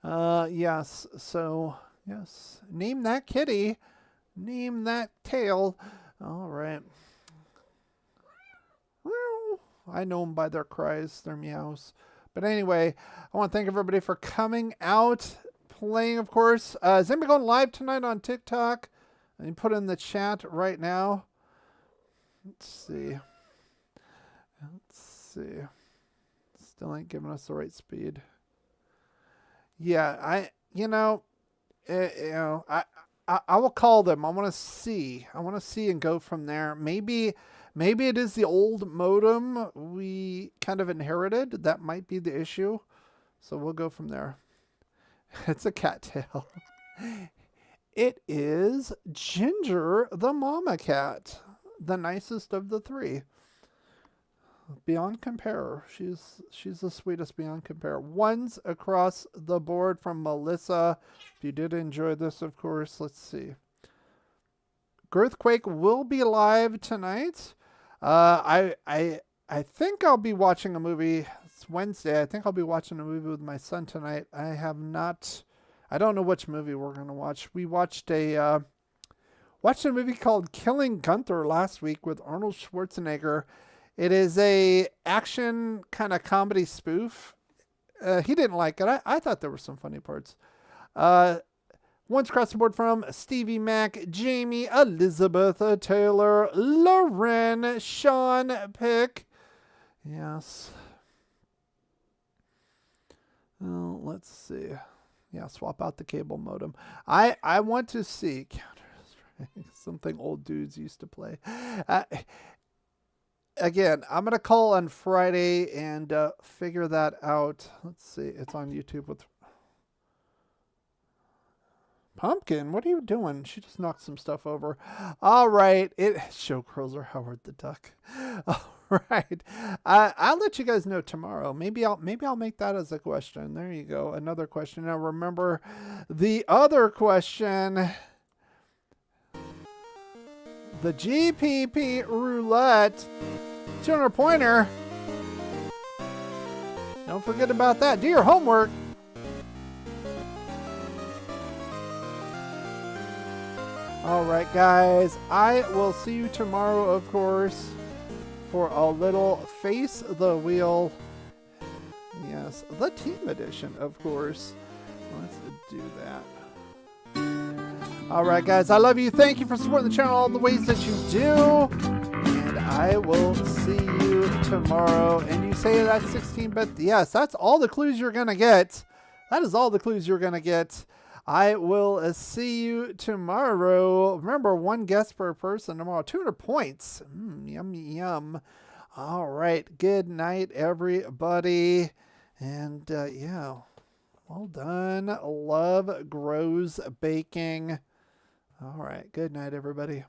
Yes, so, yes. Name that kitty. Name that tail. All right. I know them by their cries, their meows. But anyway, I want to thank everybody for coming out, playing, of course. Is anybody going live tonight on TikTok? And put in the chat right now. Let's see. Still ain't giving us the right speed. Yeah, I will call them. I want to see and go from there. Maybe it is the old modem we kind of inherited. That might be the issue. So we'll go from there. It's a cattail. It is Ginger the mama cat. The nicest of the 3. Beyond compare. She's the sweetest beyond compare. 1s across the board from Melissa. If you did enjoy this, of course, let's see. Girthquake will be live tonight. I think I'll be watching a movie. It's Wednesday. I think I'll be watching a movie with my son tonight. I don't know which movie we're going to watch. We watched a movie called Killing Gunther last week with Arnold Schwarzenegger. It is a action kind of comedy spoof. He didn't like it. I thought there were some funny parts. Once across the board from Stevie Mac, Jamie, Elizabeth, Taylor, Lauren, Sean, Pick. Yes. Oh, let's see. Yeah, swap out the cable modem. I want to see Counter-Strike, something old dudes used to play. Again, I'm going to call on Friday and figure that out. Let's see. It's on YouTube with Pumpkin. What are you doing? She just knocked some stuff over. All right. Showgirls or Howard the Duck. All right. I'll let you guys know tomorrow. Maybe I'll make that as a question. There you go. Another question. Now remember the other question. The GPP roulette 200 pointer. Don't forget about that. Do your homework. All right, guys. I will see you tomorrow, of course, for a little Face the Wheel. Yes, the team edition, of course. Let's do that. All right, guys, I love you. Thank you for supporting the channel all the ways that you do. And I will see you tomorrow. And you say that's 16-bit. Yes, that's all the clues you're going to get. That is all the clues you're going to get. I will see you tomorrow. Remember, 1 guess per person tomorrow. 200 points. Yum, yum. All right. Good night, everybody. And, yeah, well done. Love grows baking. All right. Good night, everybody.